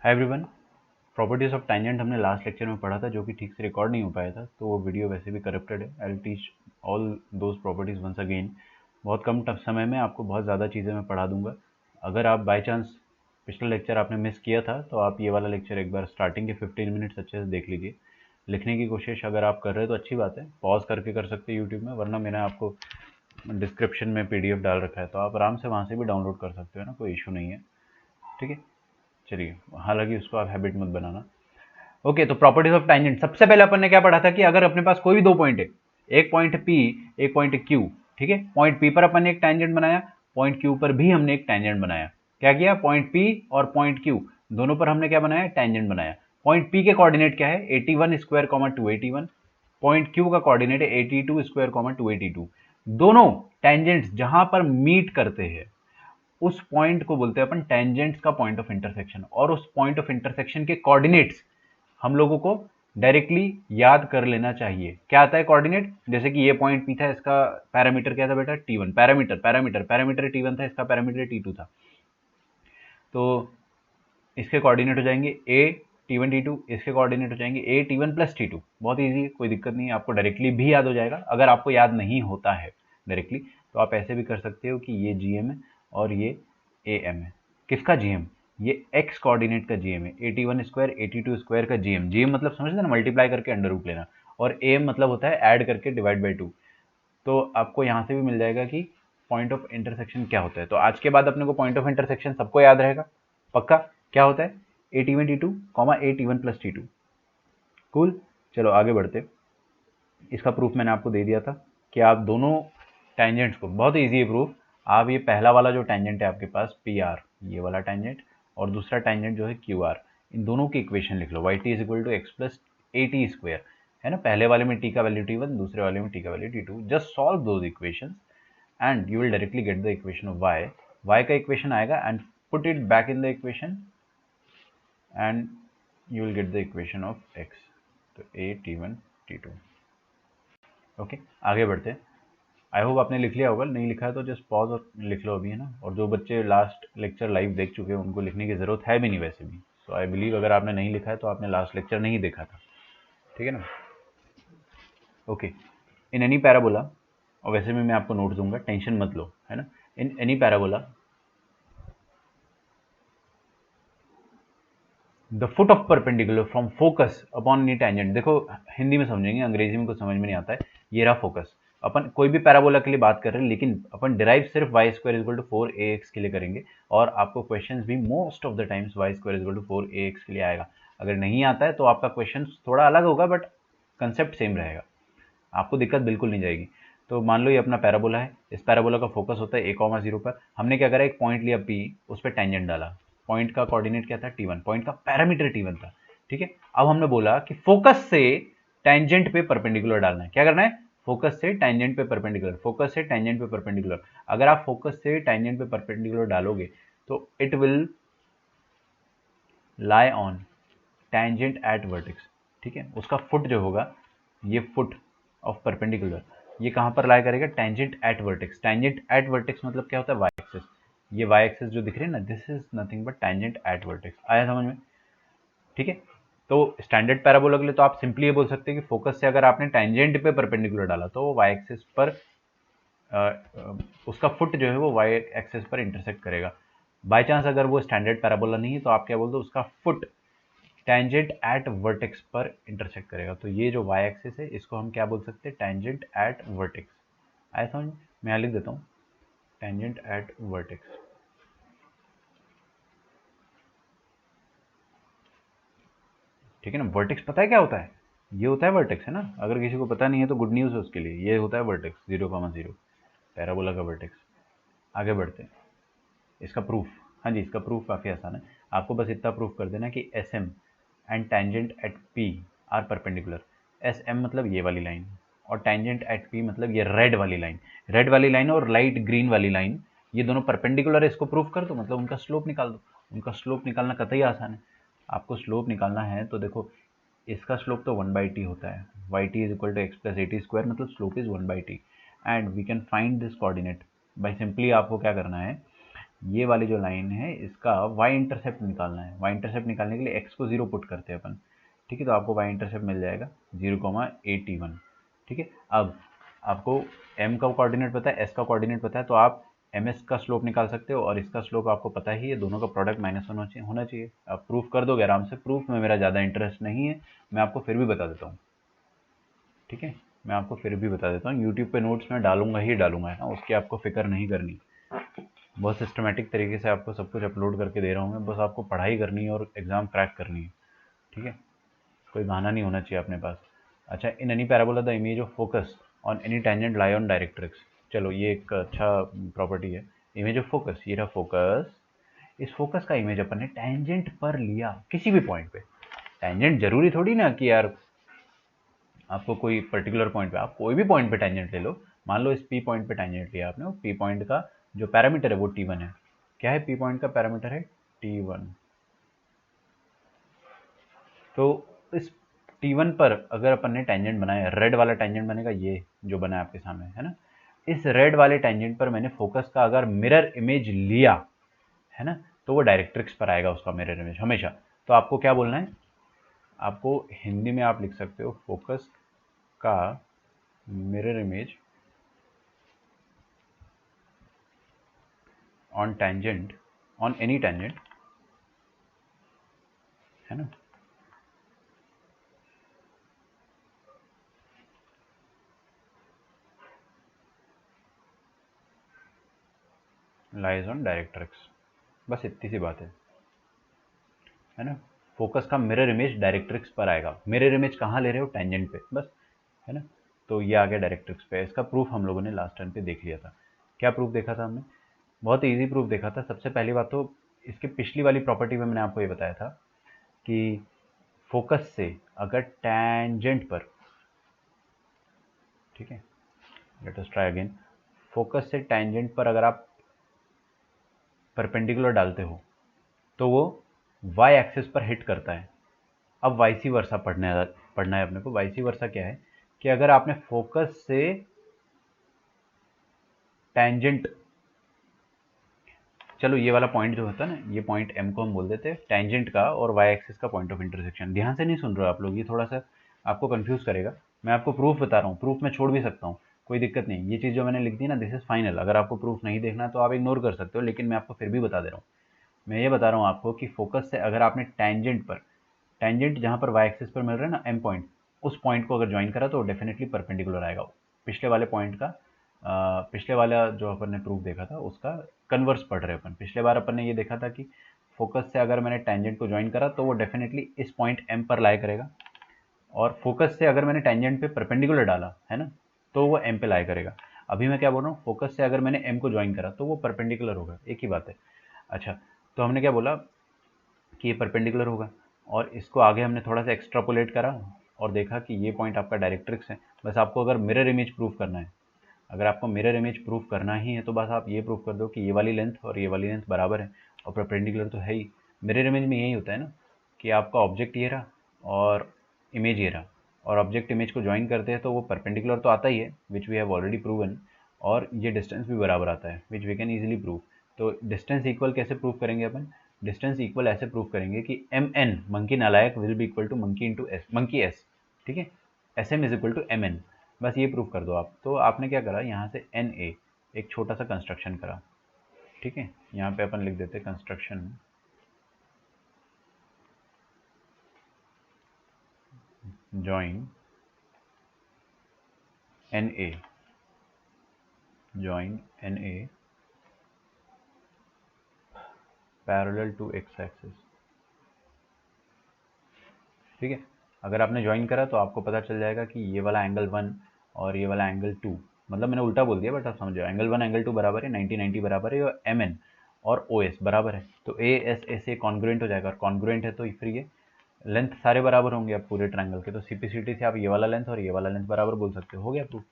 Hi everyone, properties of tangent हमने last lecture में पढ़ा था जो कि ठीक से रिकॉर्ड नहीं हो पाया था, तो वो वीडियो वैसे भी करप्टेड है। I will teach all those properties once again. बहुत कम समय में आपको बहुत ज़्यादा चीज़ें मैं पढ़ा दूंगा। अगर आप बाय चांस पिछला लेक्चर आपने मिस किया था तो आप ये वाला लेक्चर एक बार स्टार्टिंग के 15 मिनट्स अच्छे से देख लीजिए। लिखने की कोशिश अगर आप कर रहे हैं तो अच्छी बात है, पॉज करके कर सकते हैं यूट्यूब में, वरना मैंने आपको डिस्क्रिप्शन में PDF डाल रखा है तो आप आराम से वहाँ से भी डाउनलोड कर सकते हो ना, कोई इशू नहीं है। ठीक है, चलिए, हालांकि उसको आप हैबिट मत बनाना। ओके, तो प्रॉपर्टीज ऑफ टैंजेंट सबसे पहले अपन ने क्या पढ़ा था कि अगर अपने पास कोई भी दो पॉइंट है, एक पॉइंट P, एक पॉइंट Q, ठीक है। पॉइंट P पर अपन ने एक टैंजेंट बनाया, पॉइंट Q पर भी हमने एक टैंजेंट बनाया। क्या किया? पॉइंट P और पॉइंट Q दोनों पर हमने क्या बनाया? टैंजेंट बनाया। पॉइंट P के कोऑर्डिनेट क्या है? 81 स्क्वायर 281। पॉइंट Q का कोऑर्डिनेट है 82 स्क्वायर 282। दोनों टैंजेंट्स जहां पर मीट करते हैं उस पॉइंट को बोलते हैं अपन टेंजेंट्स का पॉइंट ऑफ इंटरसेक्शन, और उस पॉइंट ऑफ इंटरसेक्शन के कोऑर्डिनेट्स हम लोगों को डायरेक्टली याद कर लेना चाहिए। क्या आता है कोऑर्डिनेट? जैसे कि ये पॉइंट P था, इसका पैरामीटर क्या था बेटा? T1। पैरामीटर T1 था, इसका पैरामीटर T2 था। तो इसके कोऑर्डिनेट हो जाएंगे A T1 T2, इसके कोऑर्डिनेट हो जाएंगे A T1 प्लस T2। बहुत ईजी है, कोई दिक्कत नहीं है, आपको डायरेक्टली भी याद हो जाएगा। अगर आपको याद नहीं होता है डायरेक्टली तो आप ऐसे भी कर सकते हो कि ये GM है और ये AM है। किसका GM? ये x कोऑर्डिनेट का GM है। 81 स्क्वायर 82 स्क्वायर का GM मतलब समझते ना, मल्टीप्लाई करके अंडर रूट लेना, और AM मतलब होता है ऐड करके डिवाइड बाई 2। तो आपको यहाँ से भी मिल जाएगा कि पॉइंट ऑफ इंटरसेक्शन क्या होता है। तो आज के बाद अपने को पॉइंट ऑफ इंटरसेक्शन सबको याद रहेगा पक्का। क्या होता है? A T1 T2 A T1 plus T2। Cool, चलो आगे बढ़ते। इसका प्रूफ मैंने आपको दे दिया था कि आप दोनों टेंजेंट्स को, बहुत ईजी है प्रूफ। आप ये पहला वाला जो टेंजेंट है आपके पास PR, ये वाला टेंजेंट, और दूसरा टेंजेंट जो है QR, इन दोनों की इक्वेशन लिख लो। YT is equal to x plus AT square, है ना। पहले वाले में T का वैल्यू T1, दूसरे वाले में T का value T2। Just solve those equations and you will directly get the equation of y का इक्वेशन आएगा and put it back in the equation and you will get the equation of x। तो A T1 T2। Okay, आगे बढ़ते हैं। I hope आपने लिख लिया होगा, नहीं लिखा है तो जस्ट पॉज और लिख लो अभी, है ना। और जो बच्चे लास्ट लेक्चर लाइव देख चुके हैं उनको लिखने की ज़रूरत है भी नहीं वैसे भी। सो आई बिलीव अगर आपने नहीं लिखा है तो आपने लास्ट लेक्चर नहीं देखा था, ठीक है ना। ओके, इन एनी पैराबोला, और वैसे भी मैं आपको नोट दूंगा, टेंशन मत लो, है ना। इन any parabola the foot of perpendicular from focus upon knee tangent. देखो हिंदी में समझेंगे, अंग्रेजी में कुछ समझ में नहीं आता है। ये रहा फोकस। अपन कोई भी पैराबोला के लिए बात कर रहे हैं, लेकिन अपन डिराइव सिर्फ y square equal to 4ax के लिए करेंगे, और आपको क्वेश्चंस भी most of the times y square equal to 4ax के लिए आएगा। अगर नहीं आता है तो आपका क्वेश्चन थोड़ा अलग होगा, बट कंसेप्ट सेम रहेगा, आपको दिक्कत बिल्कुल नहीं जाएगी। तो मान लो ये अपना पैराबोला है, इस पैराबोला का फोकस होता है a,0 पर। हमने क्या करा, एक पॉइंट लिया P, उस पर टेंजेंट डाला। पॉइंट का कोऑर्डिनेट क्या था? T1, पॉइंट का पैरामीटर T1 था, ठीक है। अब हमने बोला कि फोकस से टेंजेंट पे परपेंडिकुलर डालना है। क्या करना है? फोकस से टेंजेंट पे परपेंडिकुलर, फोकस से टेंजेंट पे परपेंडिकुलर। अगर आप फोकस से टेंजेंट पे परपेंडिकुलर डालोगे तो it will lie on tangent at vertex, ठीक है। उसका फुट जो होगा, ये फुट ऑफ परपेंडिकुलर, ये कहाँ पर लाई करेगा? Tangent at vertex. Tangent at vertex मतलब क्या होता है? Y axis. ये वाई एक्सिस जो दिख रहे हैं ना, this is nothing but tangent at vertex. आया समझ में? ठीक है। तो स्टैंडर्ड पैराबोला के लिए तो आप सिंपली ये बोल सकते हैं कि फोकस से अगर आपने टेंजेंट पे परपेंडिकुलर डाला तो वो वाई एक्सिस पर उसका फुट जो है वो वाई एक्सिस पर इंटरसेक्ट करेगा। बाय चांस अगर वो स्टैंडर्ड पैराबोला नहीं है तो आप क्या बोल दो, उसका फुट टेंजेंट एट वर्टेक्स पर इंटरसेक्ट करेगा। तो ये जो वाई एक्सिस है इसको हम क्या बोल सकते हैं? Tangent at vertex. आया समझ? मैं यहाँ लिख देता हूँ, टेंजेंट एट वर्टेक्स, ठीक है ना। वर्टेक्स पता है क्या होता है? ये होता है वर्टेक्स, है ना। अगर किसी को पता नहीं है तो गुड न्यूज़ है उसके लिए, ये होता है वर्टेक्स 0,0 पैराबोला का वर्टेक्स। आगे बढ़ते हैं, इसका प्रूफ। हाँ जी, इसका प्रूफ काफ़ी आसान है। आपको बस इतना प्रूफ कर देना कि S M and tangent at P are perpendicular. S M मतलब ये वाली लाइन, और टेंजेंट एट पी मतलब ये रेड वाली लाइन। रेड वाली लाइन और लाइट ग्रीन वाली लाइन, ये दोनों परपेंडिकुलर है, इसको प्रूफ कर दो, मतलब उनका स्लोप निकाल दो। उनका स्लोप निकालना कतई आसान है। आपको स्लोप निकालना है तो देखो, इसका स्लोप तो 1/t होता है। Y T is equal to x plus AT square, मतलब slope is 1/t, and we can find this coordinate by simply, आपको क्या करना है ये वाली जो लाइन है इसका वाई इंटरसेप्ट निकालना है। वाई इंटरसेप्ट निकालने के लिए एक्स को 0 पुट करते हैं अपन, ठीक है। तो आपको वाई इंटरसेप्ट मिल जाएगा 0,81, ठीक है। अब आपको एम का कोऑर्डिनेट पता है, एस का कोऑर्डिनेट पता है, तो आप एम एस का स्लोप निकाल सकते हो और इसका स्लोप आपको पता ही है, दोनों का प्रोडक्ट -1 होना चाहिए। आप प्रूफ कर दोगे आराम से। प्रूफ में मेरा ज़्यादा इंटरेस्ट नहीं है, मैं आपको फिर भी बता देता हूँ, ठीक है। मैं आपको फिर भी बता देता हूँ, यूट्यूब पे नोट्स में डालूंगा ही डालूंगा, है ना, उसकी आपको फिक्र नहीं करनी। बहुत सिस्टमेटिक तरीके से आपको सब कुछ अपलोड करके दे रहा हूँ मैं, बस आपको पढ़ाई करनी है और एग्ज़ाम क्रैक करनी है, ठीक है। कोई बहाना नहीं होना चाहिए अपने पास। अच्छा, इन any parabola the image of focus on any tangent lie on directrix. चलो ये एक अच्छा प्रॉपर्टी है, इमेज ऑफ फोकस। ये रहा फोकस, इस फोकस का इमेज अपन ने टेंजेंट पर लिया किसी भी पॉइंट पे। टेंजेंट जरूरी थोड़ी ना कि यार आपको कोई पर्टिकुलर पॉइंट पे, आप कोई भी पॉइंट पे टेंजेंट ले लो। मान लो इस पी पॉइंट पे टेंजेंट लिया आपने, पी पॉइंट का जो पैरामीटर है वो T1 है। क्या है पी पॉइंट का पैरामीटर है? T1। तो इस T1 पर अगर अपन ने टेंजेंट बनाया, रेड वाला टेंजेंट बनेगा, ये जो बना है आपके सामने, है ना। इस रेड वाले टेंजेंट पर मैंने फोकस का अगर मिरर इमेज लिया, है ना, तो वो डायरेक्ट्रिक्स पर आएगा उसका मिरर इमेज हमेशा। तो आपको क्या बोलना है, आपको हिंदी में आप लिख सकते हो फोकस का mirror image on tangent, on any tangent, है ना, लाइज ऑन डायरेक्ट्रिक्स। बस इतनी सी बात है ना। फोकस का मिरर इमेज डायरेक्ट्रिक्स पर आएगा। मिरर इमेज कहाँ ले रहे हो? टेंजेंट पे, बस, है ना। तो ये आ गया डायरेक्ट्रिक्स पे। इसका प्रूफ हम लोगों ने लास्ट टाइम पे देख लिया था। क्या प्रूफ देखा था हमने? बहुत इजी प्रूफ देखा था। सबसे पहली बात तो इसके पिछली वाली प्रॉपर्टी में मैंने आपको ये बताया था कि फोकस से अगर टेंजेंट पर, ठीक है, let us try again. Focus से टेंजेंट पर अगर आप परपेंडिकुलर डालते हो तो वो वाई एक्सिस पर हिट करता है। अब वाइसी वर्सा पढ़ना है अपने को। वाइसी वर्सा क्या है कि अगर आपने फोकस से टेंजेंट, चलो ये वाला पॉइंट जो होता है ना, ये पॉइंट एम को हम बोल देते हैं टेंजेंट का और वाई एक्सिस का पॉइंट ऑफ इंटरसेक्शन। ध्यान से नहीं सुन रहे हो आप लोग, ये थोड़ा सा आपको कंफ्यूज करेगा। मैं आपको प्रूफ बता रहा हूँ, प्रूफ मैं छोड़ भी सकता हूँ, कोई दिक्कत नहीं। ये चीज़ जो मैंने लिख दी ना, दिस इज फाइनल। अगर आपको प्रूफ नहीं देखना है तो आप इग्नोर कर सकते हो, लेकिन मैं आपको फिर भी बता दे रहा हूँ। मैं ये बता रहा हूँ आपको कि फोकस से अगर आपने टेंजेंट पर, टेंजेंट जहाँ पर वाई एक्सिस पर मिल रहा है ना एम पॉइंट, उस पॉइंट को अगर ज्वाइन करा तो डेफिनेटली परपेंडिकुलर आएगा। पिछले वाले पॉइंट का पिछले वाला जो अपन ने प्रूफ देखा था उसका कन्वर्स पढ़ रहे अपन। पिछले बार अपन ने ये देखा था कि फोकस से अगर मैंने टेंजेंट को ज्वाइन करा तो वो डेफिनेटली इस पॉइंट एम पर लाई करेगा, और फोकस से अगर मैंने टेंजेंट पे परपेंडिकुलर डाला, है ना, तो वो एम पे लाई करेगा। अभी मैं क्या बोल रहा हूँ, फोकस से अगर मैंने एम को ज्वाइन करा तो वो परपेंडिकुलर होगा, एक ही बात है। अच्छा, तो हमने क्या बोला कि ये परपेंडिकुलर होगा, और इसको आगे हमने थोड़ा सा एक्स्ट्रापोलेट करा और देखा कि ये पॉइंट आपका डायरेक्ट्रिक्स है। बस आपको अगर मिरर इमेज प्रूफ करना है, अगर आपको मिरर इमेज प्रूफ करना ही है तो बस आप ये प्रूफ कर दो कि ये वाली लेंथ और ये वाली लेंथ बराबर है और परपेंडिकुलर तो है ही। मिरर इमेज में यही होता है ना कि आपका ऑब्जेक्ट ये रहा और इमेज ये रहा, और ऑब्जेक्ट इमेज को ज्वाइन करते हैं तो वो परपेंडिकुलर तो आता ही है, which we have already proven, और ये डिस्टेंस भी बराबर आता है, which we can easily prove. तो डिस्टेंस इक्वल कैसे प्रूव करेंगे अपन? डिस्टेंस इक्वल ऐसे प्रूव करेंगे कि एम एन मंकी नालायक will be equal to monkey into S, monkey S, ठीक है। S M is equal to M N. बस ये प्रूव कर दो आप। तो आपने क्या करा, यहाँ से एन ए एक छोटा सा कंस्ट्रक्शन करा, ठीक है। यहाँ पे अपन लिख देते construction join N A, join N A parallel to x axis, ठीक है। अगर आपने ज्वाइन करा तो आपको पता चल जाएगा कि ये वाला एंगल 1 और ये वाला एंगल 2, मतलब मैंने उल्टा बोल दिया बट आप समझ जाओ, एंगल 1 एंगल 2 बराबर है, 90 90 बराबर है, और एम एन और ओ एस बराबर है, तो ए एस ए से कॉन्ग्रुएंट हो जाएगा, और कॉन्ग्रुएंट है तो फिर ये लेंथ सारे बराबर होंगे आप पूरे ट्रायंगल के। तो सीपीसीटी से आप ये वाला लेंथ और ये वाला लेंथ बराबर बोल सकते हो गया प्रूफ,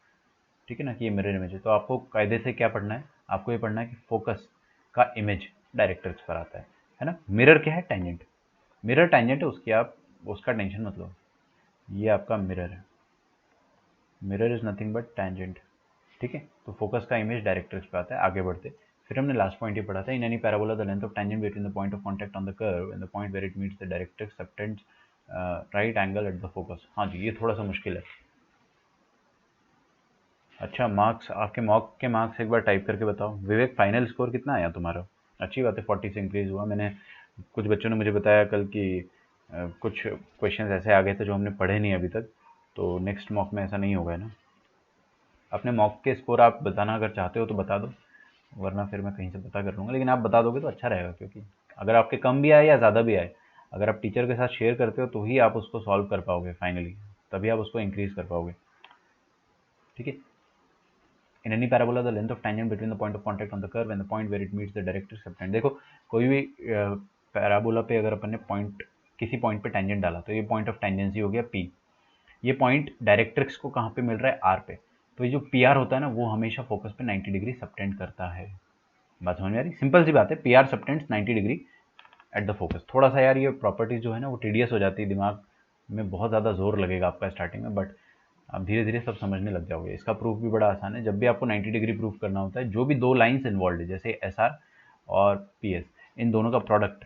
ठीक है ना, कि ये मिरर इमेज है। तो आपको कायदे से क्या पढ़ना है, आपको ये पढ़ना है कि फोकस का इमेज डायरेक्ट्रिक्स पर आता है ना। मिरर क्या है? टेंजेंट। मिरर टेंजेंट है उसकी, आप उसका टेंशन मत लो, ये आपका मिरर है। Mirror is nothing but tangent, ठीक है। तो फोकस का इमेज डायरेक्ट्रिक्स पे आता है। आगे बढ़ते, फिर हमने लास्ट पॉइंट ये पढ़ा था, in any parabola the length of tangent between the point of contact on the curve and the point where it meets the directrix subtends right angle at the focus. हाँ जी, ये थोड़ा सा मुश्किल है। अच्छा, मार्क्स, आपके मॉक के मार्क्स एक बार टाइप करके बताओ। विवेक, फाइनल स्कोर कितना आया तुम्हारा? अच्छी बात है, 40 से इंक्रीज हुआ। मैंने कुछ बच्चों ने मुझे बताया कल कि कुछ क्वेश्चंस ऐसे आ गए थे जो हमने पढ़े नहीं अभी तक, तो नेक्स्ट मॉक में ऐसा नहीं होगा ना। अपने मॉक के स्कोर आप बताना अगर चाहते हो तो बता दो, वरना फिर मैं कहीं से पता कर लूँगा, लेकिन आप बता दोगे तो अच्छा रहेगा, क्योंकि अगर आपके कम भी आए या ज़्यादा भी आए, अगर आप टीचर के साथ शेयर करते हो तो ही आप उसको सॉल्व कर पाओगे फाइनली, तभी आप उसको इंक्रीज कर पाओगे। ठीक है। In any parabola, the length of tangent between the point of contact on the curve and the point where it meets the directrix subtend। देखो, कोई भी पैराबोला पे अगर अपन ने पॉइंट, किसी पॉइंट पे टेंजेंट डाला तो ये पॉइंट ऑफ टेंजेंसी हो गया P। ये पॉइंट डायरेक्ट्रिक्स को कहाँ पे मिल रहा है? R पे। तो ये जो PR होता है ना, वो हमेशा फोकस पे 90 डिग्री सबटेंड करता है। बात समझ में आ रही? सिंपल सी बात है, PR subtends 90 degree at the focus. थोड़ा सा यार ये प्रॉपर्टीज जो है ना वो टीडियस हो जाती है, दिमाग में बहुत ज़्यादा जोर लगेगा आपका स्टार्टिंग में, बट आप धीरे धीरे सब समझने लग जाओगे। इसका प्रूफ भी बड़ा आसान है। जब भी आपको 90 डिग्री प्रूफ करना होता है, जो भी दो लाइंस इन्वॉल्व है, जैसे SR और PS, इन दोनों का प्रोडक्ट,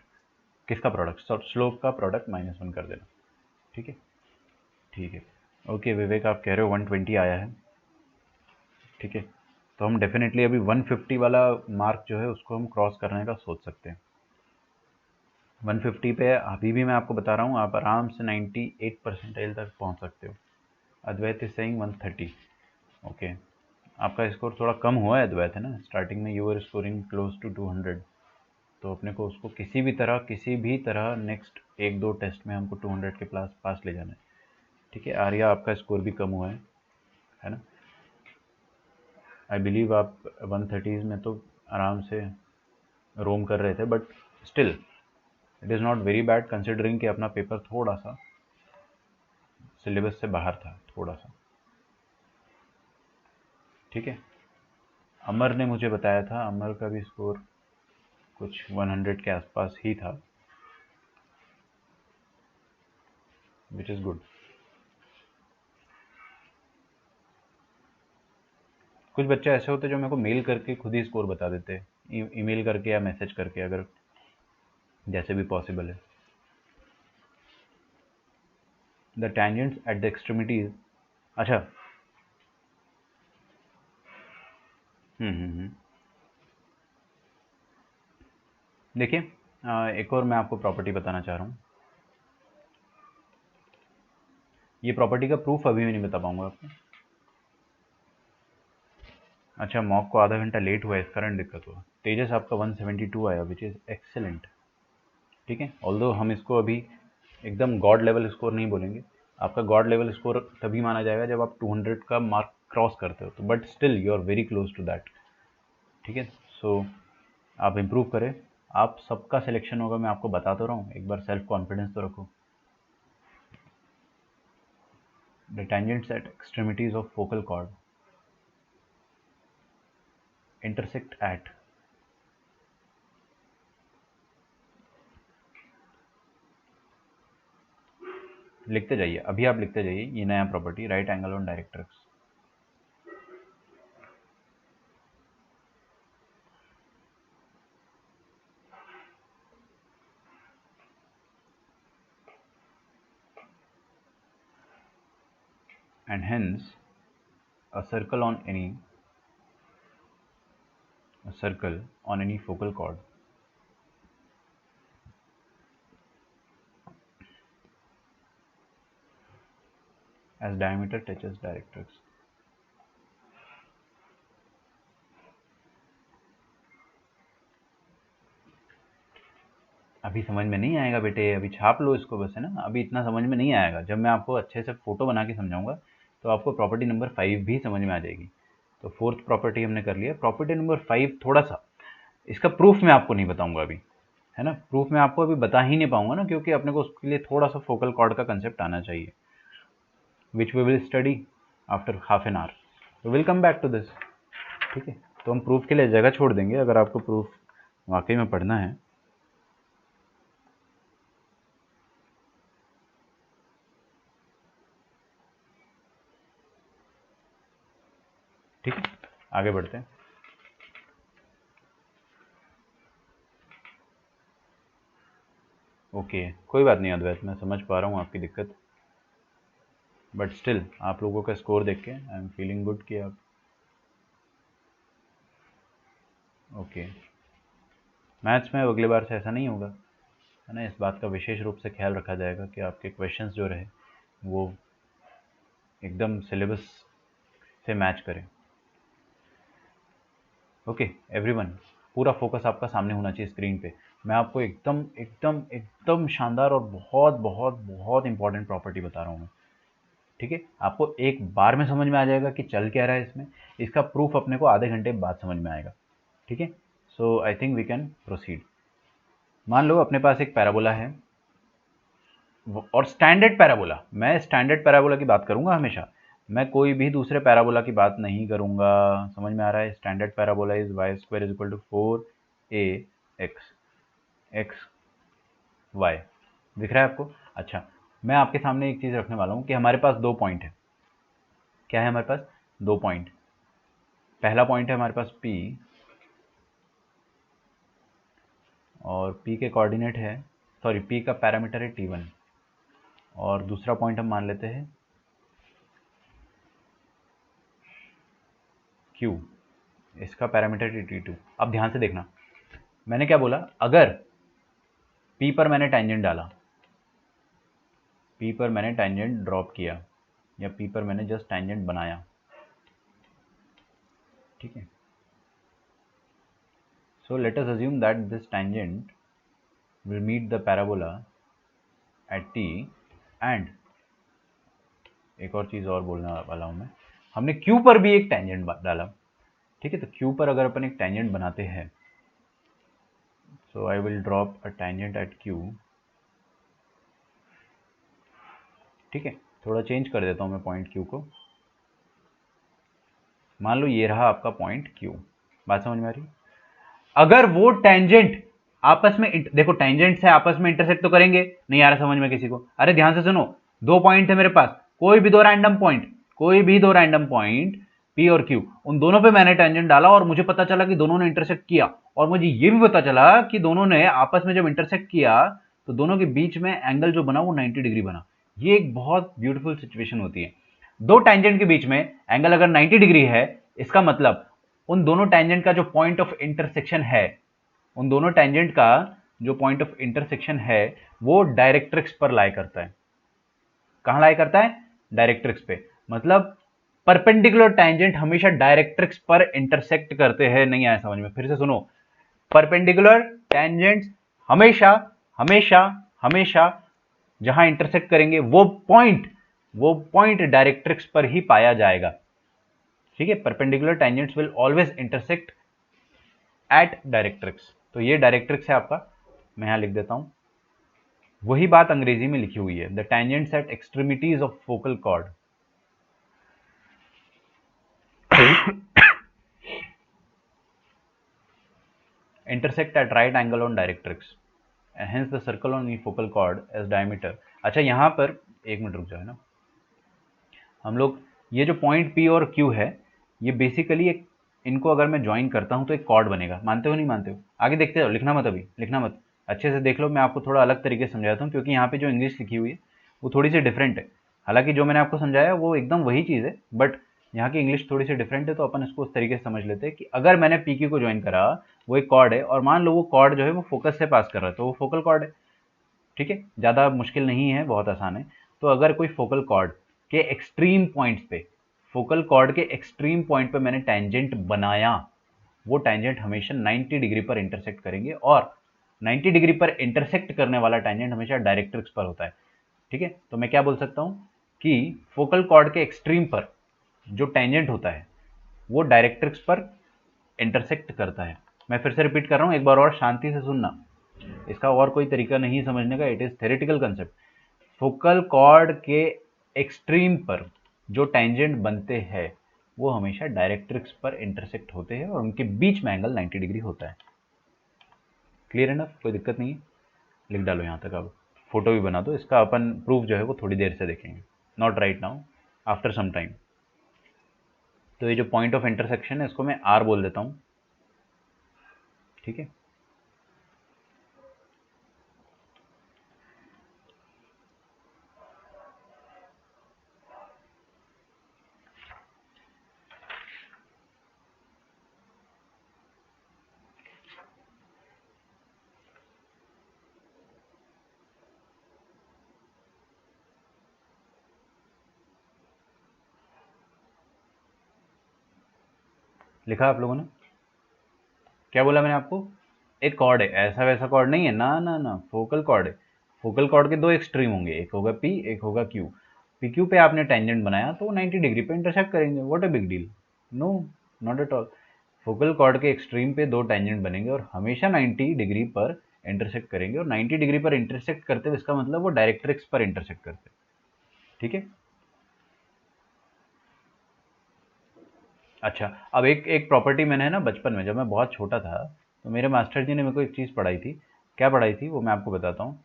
किसका प्रोडक्ट? स्लोप का प्रोडक्ट -1 कर देना। ठीक है, ठीक है। ओके विवेक, आप कह रहे हो 120 आया है। ठीक है, तो हम डेफिनेटली अभी 150 वाला मार्क जो है उसको हम क्रॉस करने का सोच सकते हैं। 150 पे अभी भी मैं आपको बता रहा हूँ, आप आराम से 98 परसेंटाइल तक पहुँच सकते हो। Advait is saying 130। ओके, आपका स्कोर थोड़ा कम हुआ है अद्वैत, है ना? स्टार्टिंग में you are scoring close to 200, तो अपने को उसको किसी भी तरह नेक्स्ट 1-2 टेस्ट में हमको 200 के पास ले जाना है। ठीक है, आर्या, आपका स्कोर भी कम हुआ है ना? आई बिलीव आप 130 में तो आराम से रोम कर रहे थे, but still it is not very bad considering कि अपना पेपर थोड़ा सा सिलेबस से बाहर था, थोड़ा सा। ठीक है, अमर ने मुझे बताया था, अमर का भी स्कोर कुछ 100 के आसपास ही था, विच इज़ गुड। कुछ बच्चे ऐसे होते जो मेरे को मेल करके खुद ही स्कोर बता देते, ईमेल करके या मैसेज करके, अगर जैसे भी पॉसिबल है। The tangents at the extremities. अच्छा, देखिए, एक और मैं आपको प्रॉपर्टी बताना चाह रहा हूँ। ये प्रॉपर्टी का प्रूफ अभी मैं नहीं बता पाऊंगा आपको। अच्छा, मॉक को आधा घंटा लेट हुआ है, इस कारण दिक्कत हुआ। तेजस, आपका 172 आया, विच इज़ एक्सेलेंट। ठीक है, ऑल्दो हम इसको अभी एकदम गॉड लेवल स्कोर नहीं बोलेंगे। आपका गॉड लेवल स्कोर तभी माना जाएगा जब आप 200 का मार्क क्रॉस करते हो, तो but still you are very close to that. ठीक है, सो आप इम्प्रूव करें। आप सबका सिलेक्शन होगा, मैं आपको बता तो रहा हूँ, एक बार सेल्फ कॉन्फिडेंस तो रखो। The tangents at extremities of focal cord intersect at. लिखते जाइए, अभी आप लिखते जाइए, ये नया property, right angle on directrix. And hence a circle on any focal chord as diameter touches directrix। अभी समझ में नहीं आएगा बेटे, अभी छाप लो इसको बस, है ना? अभी इतना समझ में नहीं आएगा। जब मैं आपको अच्छे से फोटो बना के समझाऊंगा तो आपको प्रॉपर्टी नंबर 5 भी समझ में आ जाएगी। तो फोर्थ प्रॉपर्टी हमने कर लिया। प्रॉपर्टी नंबर 5 थोड़ा सा, इसका प्रूफ मैं आपको नहीं बताऊंगा अभी, है ना? प्रूफ मैं आपको अभी बता ही नहीं पाऊंगा ना, क्योंकि अपने को उसके लिए थोड़ा सा फोकल कॉर्ड का कंसेप्ट आना चाहिए, which we will study after half an hour. तो will come back to this. ठीक है, तो हम प्रूफ के लिए जगह छोड़ देंगे, अगर आपको प्रूफ वाकई में पढ़ना है। ठीक है, आगे बढ़ते हैं। ओके, कोई बात नहीं अद्वैत, मैं समझ पा रहा हूँ आपकी दिक्कत, बट स्टिल आप लोगों का स्कोर देख के आई एम फीलिंग गुड कि आप ओके। मैथ्स में अगली बार से ऐसा नहीं होगा, है ना। इस बात का विशेष रूप से ख्याल रखा जाएगा कि आपके क्वेश्चंस जो रहे वो एकदम सिलेबस से मैच करें। ओके एवरीवन, पूरा फोकस आपका सामने होना चाहिए स्क्रीन पे। मैं आपको एकदम एकदम एकदम शानदार और बहुत बहुत बहुत इंपॉर्टेंट प्रॉपर्टी बता रहा हूँ मैं, ठीक है। आपको एक बार में समझ में आ जाएगा कि चल क्या रहा है इसमें, इसका प्रूफ अपने को आधे घंटे बाद समझ में आएगा, ठीक है। So I think we can proceed. मान लो अपने पास एक पैराबोला है और स्टैंडर्ड पैराबोला, मैं स्टैंडर्ड पैराबोला की बात करूंगा हमेशा, मैं कोई भी दूसरे पैराबोला की बात नहीं करूंगा। समझ में आ रहा है? Standard parabola is y square is equal to 4ax x y. दिख रहा है आपको? अच्छा, मैं आपके सामने एक चीज़ रखने वाला हूँ कि हमारे पास दो पॉइंट है। क्या है हमारे पास? दो पॉइंट। पहला पॉइंट है हमारे पास P, और P के कोऑर्डिनेट है, सॉरी P का पैरामीटर है T1, और दूसरा पॉइंट हम मान लेते हैं Q, इसका पैरामीटर है T2। अब ध्यान से देखना, मैंने क्या बोला, अगर P पर मैंने टेंजेंट डाला, P पर मैंने टेंजेंट ड्रॉप किया, या P पर मैंने जस्ट टेंजेंट बनाया, ठीक है। So let us assume that this tangent will meet the parabola at T, and एक और चीज़ और बोलने वाला हूँ मैं, हमने Q पर भी एक टेंजेंट डाला, ठीक है। तो Q पर अगर अपन एक टेंजेंट बनाते हैं, so I will drop a tangent at Q, ठीक है। थोड़ा चेंज कर देता हूँ मैं पॉइंट Q को। मान लो ये रहा आपका पॉइंट Q, बात समझ में आ रही? अगर वो टेंजेंट आपस में, देखो टेंजेंट से आपस में इंटरसेक्ट तो करेंगे, नहीं आ रहा समझ में किसी को? अरे ध्यान से सुनो, दो पॉइंट है मेरे पास, कोई भी दो रैंडम पॉइंट, कोई भी दो रैंडम पॉइंट P और Q, उन दोनों पे मैंने टेंजेंट डाला और मुझे पता चला कि दोनों ने इंटरसेक्ट किया, और मुझे ये भी पता चला कि दोनों ने आपस में जब इंटरसेक्ट किया तो दोनों के बीच में एंगल जो बना वो 90 डिग्री बना। ये एक बहुत ब्यूटीफुल सिचुएशन होती है। दो टेंजेंट के बीच में एंगल अगर 90 डिग्री है, इसका मतलब उन दोनों टेंजेंट का जो पॉइंट ऑफ इंटरसेक्शन है, उन दोनों टेंजेंट का जो पॉइंट ऑफ इंटरसेक्शन है वो डायरेक्ट्रिक्स पर लाई करता है। कहां लाई करता है? डायरेक्ट्रिक्स पे। मतलब परपेंडिकुलर टेंजेंट हमेशा डायरेक्ट्रिक्स पर इंटरसेक्ट करते हैं। नहीं आया समझ में? फिर से सुनो, परपेंडिकुलर टेंजेंट्स हमेशा हमेशा हमेशा जहां इंटरसेक्ट करेंगे वो पॉइंट डायरेक्ट्रिक्स पर ही पाया जाएगा, ठीक है। Perpendicular tangents will always intersect at directrix. तो ये डायरेक्ट्रिक्स है आपका, मैं यहां लिख देता हूं। वही बात अंग्रेजी में लिखी हुई है, the tangents at extremities of focal cord intersect at right angle on directrix, and hence the circle on the focal chord as diameter। अच्छा यहाँ पर एक मिनट रुक जाओ, है ना। हम लोग ये जो पॉइंट P और Q है, ये बेसिकली एक, इनको अगर मैं ज्वाइन करता हूँ तो एक कॉर्ड बनेगा। मानते हो नहीं मानते हो? आगे देखते जाओ, लिखना मत, अभी लिखना मत, अच्छे से देख लो। मैं आपको थोड़ा अलग तरीके से समझाता हूँ, क्योंकि यहाँ पे जो इंग्लिश लिखी हुई है वो थोड़ी सी डिफरेंट है। हालांकि जो मैंने आपको समझाया वो एकदम वही चीज़ है, बट यहाँ की इंग्लिश थोड़ी सी डिफरेंट है, तो अपन इसको उस तरीके से समझ लेते हैं कि अगर मैंने पी क्यू को ज्वाइन करा, वो एक कॉर्ड है, और मान लो वो कॉर्ड जो है वो फोकस से पास कर रहा है, तो वो फोकल कॉर्ड है, ठीक है। ज़्यादा मुश्किल नहीं है, बहुत आसान है। तो अगर कोई फोकल कॉर्ड के एक्सट्रीम पॉइंट्स पे, फोकल कॉर्ड के एक्सट्रीम पॉइंट पे मैंने टेंजेंट बनाया, वो टेंजेंट हमेशा 90 डिग्री पर इंटरसेक्ट करेंगे, और 90 डिग्री पर इंटरसेक्ट करने वाला टेंजेंट हमेशा डायरेक्ट्रिक्स पर होता है, ठीक है। तो मैं क्या बोल सकता हूँ कि फोकल कॉर्ड के एक्सट्रीम पर जो टेंजेंट होता है वो डायरेक्ट्रिक्स पर इंटरसेक्ट करता है। मैं फिर से रिपीट कर रहा हूँ, एक बार और शांति से सुनना, इसका और कोई तरीका नहीं समझने का, it is theoretical concept. Focal chord के एक्सट्रीम पर जो टेंजेंट बनते हैं वो हमेशा डायरेक्ट्रिक्स पर इंटरसेक्ट होते हैं, और उनके बीच में एंगल 90 डिग्री होता है। क्लियर है ना? कोई दिक्कत नहीं है, लिख डालो यहाँ तक। अब फोटो भी बना दो, इसका अपन प्रूफ जो है वो थोड़ी देर से देखेंगे, not right now, after some time. तो ये जो पॉइंट ऑफ इंटरसेक्शन है इसको मैं आर बोल देता हूँ, ठीक है। लिखा आप लोगों ने? क्या बोला मैंने आपको? एक कॉर्ड है, ऐसा वैसा कॉर्ड नहीं है, ना ना ना, फोकल कॉर्ड है। फोकल कॉर्ड के दो एक्सट्रीम होंगे, एक होगा पी, एक होगा क्यू। पी क्यू पे आपने टेंजेंट बनाया तो 90 डिग्री पे इंटरसेक्ट करेंगे, what a big deal. No, not at all. Focal chord के एक्सट्रीम पे दो टेंजेंट बनेंगे और हमेशा 90 डिग्री पर इंटरसेक्ट करेंगे, और 90 डिग्री पर इंटरसेक्ट करते हुए इसका मतलब वो डायरेक्ट्रिक्स पर इंटरसेक्ट करते हैं। ठीक है। अच्छा, अब एक एक प्रॉपर्टी मैंने है ना बचपन में, जब मैं बहुत छोटा था, तो मेरे मास्टर जी ने मेरे को एक चीज़ पढ़ाई थी। क्या पढ़ाई थी वो मैं आपको बताता हूँ।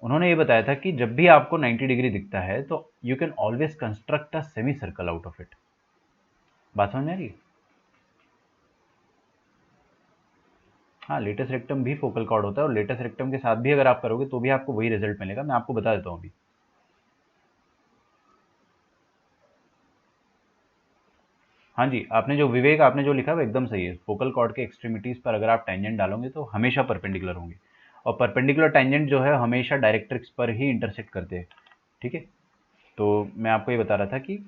उन्होंने ये बताया था कि जब भी आपको 90 डिग्री दिखता है तो you can always construct a semi circle out of it. बात समझ में आ रही है? हाँ, लेटेस्ट रेक्टम भी फोकल कॉर्ड होता है, और लेटेस्ट रेक्टम के साथ भी अगर आप करोगे तो भी आपको वही रिजल्ट मिलेगा। मैं आपको बता देता हूँ अभी। हाँ जी, आपने जो विवेक आपने जो लिखा वो एकदम सही है। फोकल कॉर्ड के एक्सट्रीमिटीज़ पर अगर आप टेंजेंट डालोगे तो हमेशा परपेंडिकुलर होंगे, और परपेंडिकुलर टेंजेंट जो है हमेशा डायरेक्ट्रिक्स पर ही इंटरसेक्ट करते हैं। ठीक है। तो मैं आपको ये बता रहा था कि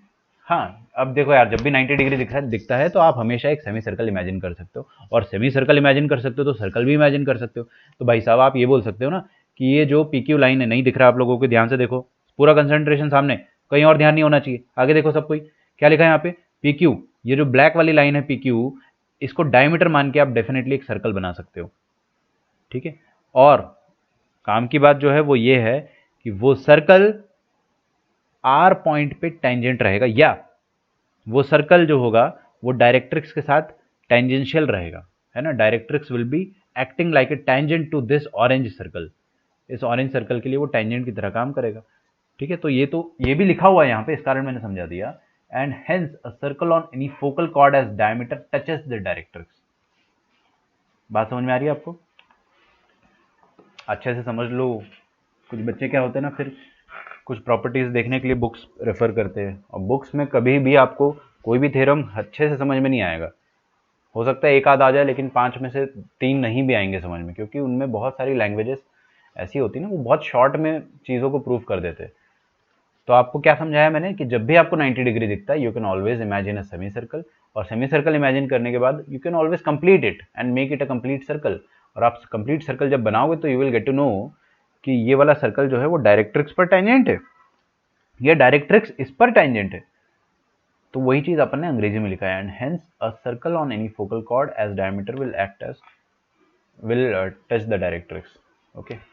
हाँ, अब देखो यार, जब भी 90 डिग्री दिखता है तो आप हमेशा एक सेमी सर्कल इमेजिन कर सकते हो, और सेमी सर्कल इमेजिन कर सकते हो तो सर्कल भी इमेजिन कर सकते हो। तो भाई साहब आप ये बोल सकते हो ना कि ये जो पी क्यू लाइन है, नहीं दिख रहा आप लोगों को, ध्यान से देखो, पूरा कंसंट्रेशन सामने, कहीं और ध्यान नहीं होना चाहिए, आगे देखो सब कोई, क्या लिखा है यहाँ पे? P Q. ये जो ब्लैक वाली लाइन है पी क्यू, इसको डायमीटर मान के आप डेफिनेटली एक सर्कल बना सकते हो। ठीक है। और काम की बात जो है वो ये है कि वो सर्कल आर पॉइंट पे टेंजेंट रहेगा, या वो सर्कल जो होगा वो डायरेक्ट्रिक्स के साथ टेंजेंशियल रहेगा, है ना। Directrix will be acting like a tangent to this orange circle. इस ऑरेंज सर्कल के लिए वो टेंजेंट की तरह काम करेगा। ठीक है। तो ये भी लिखा हुआ है यहाँ पे, इस कारण मैंने समझा दिया। And hence a circle on any focal chord as diameter touches the directrix. बात समझ में आ रही है आपको? अच्छे से समझ लो। कुछ बच्चे क्या होते हैं ना, फिर कुछ प्रॉपर्टीज देखने के लिए बुक्स रेफर करते हैं, और बुक्स में कभी भी आपको कोई भी थ्योरम अच्छे से समझ में नहीं आएगा। हो सकता है एक आध आ जाए, लेकिन 5 में से 3 नहीं भी आएंगे समझ में, क्योंकि उनमें बहुत सारी लैंग्वेजेस ऐसी होती है ना, वो बहुत शॉर्ट में चीज़ों को प्रूव कर देते हैं। तो आपको क्या समझाया मैंने कि जब भी आपको 90 डिग्री दिखता है you can always imagine a semicircle, और सेमी सर्कल इमेजिन करने के बाद you can always complete it and make it a complete circle. और आप कंप्लीट सर्कल जब बनाओगे तो you will get to know कि ये वाला सर्कल जो है वो डायरेक्ट्रिक्स पर टेंजेंट है, ये डायरेक्ट्रिक्स इस पर टेंजेंट है। तो वही चीज अपन ने अंग्रेजी में लिखा है। And hence a circle on any focal chord as diameter will act as will touch the directrix. Okay.